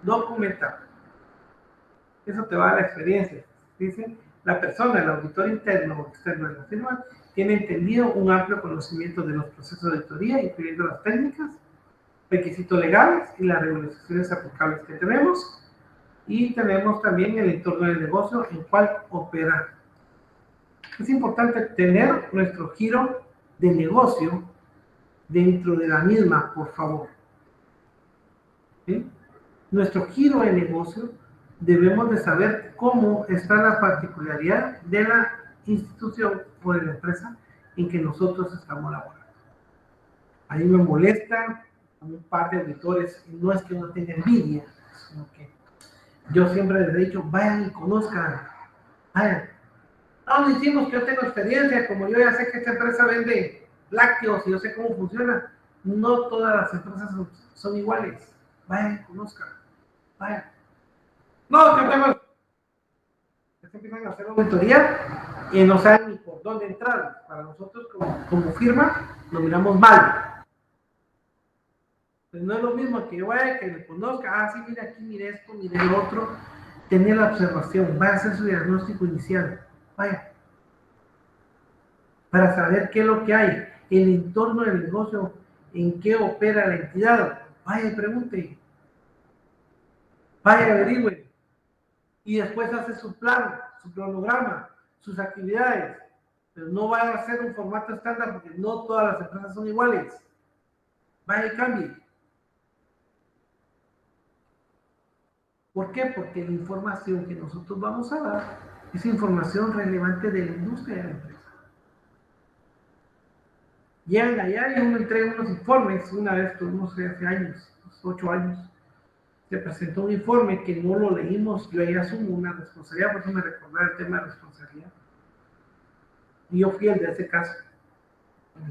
Documentado. Eso te va a la experiencia. Dice, la persona, el auditor interno o externo de la firma, tiene entendido un amplio conocimiento de los procesos de auditoría, incluyendo las técnicas, requisitos legales y las regulaciones aplicables que tenemos. Y tenemos también el entorno del negocio en cual opera. Es importante tener nuestro giro de negocio dentro de la misma, por favor. ¿Sí? Nuestro giro de negocio debemos de saber cómo está la particularidad de la institución o de la empresa en que nosotros estamos laborando. A mí me molesta a un par de auditores, y no es que no tenga envidia, sino que yo siempre les he dicho, vayan y conozcan, vayan. No, decimos que yo tengo experiencia, como yo ya sé que esta empresa vende lácteos y yo sé cómo funciona. No todas las empresas son iguales. Vayan, conozcan, vayan. No, que tengo. Se empiezan a hacer auditoría y no saben ni por dónde entrar. Para nosotros, como firma, lo miramos mal. Pues no es lo mismo que yo vaya, que me conozca. Ah, sí, mira aquí, mire esto, mire lo otro. Tener la observación, vaya a hacer su diagnóstico inicial. Vaya. Para saber qué es lo que hay, el entorno del negocio, en qué opera la entidad. Vaya y pregunte, vaya y averigüe. Y después hace su plan, su cronograma, sus actividades. Pero no vaya a ser un formato estándar porque no todas las empresas son iguales. Vaya y cambie. ¿Por qué? Porque la información que nosotros vamos a dar es información relevante de la industria de la empresa. Llegan allá y uno entrega unos informes. Una vez tuvimos hace años, 8 años, se presentó un informe que no lo leímos, yo ahí asumo una responsabilidad, por eso me recordaba el tema de responsabilidad. Y yo fui el de ese caso.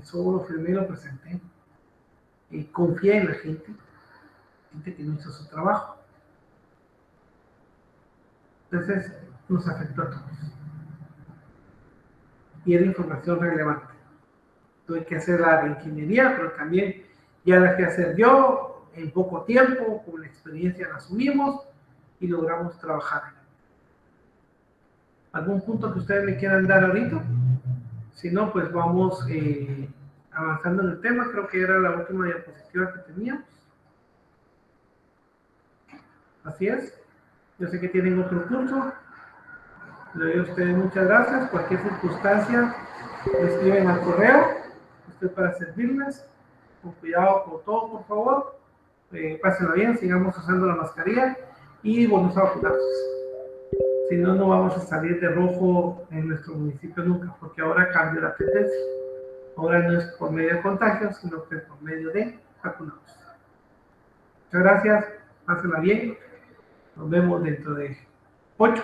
Solo lo firmé y lo presenté. Y confié en la gente que no hizo su trabajo. Entonces, nos afectó a todos. Y era información relevante. Tuve que hacer la ingeniería, pero también ya la que hacer yo, en poco tiempo, con la experiencia la asumimos y logramos trabajar. ¿Algún punto que ustedes me quieran dar ahorita? Si no, pues vamos avanzando en el tema. Creo que era la última diapositiva que teníamos. Así es. Yo sé que tienen otro curso. Le doy a ustedes muchas gracias. Cualquier circunstancia, me escriben al correo. Estoy para servirles. Con cuidado con todo, por favor. Pásenlo bien, sigamos usando la mascarilla y volvemos a vacunarnos. Si no, no vamos a salir de rojo en nuestro municipio nunca, porque ahora cambia la tendencia. Ahora no es por medio de contagio, sino que por medio de vacunados. Muchas gracias, pásenla bien. Nos vemos dentro de 8.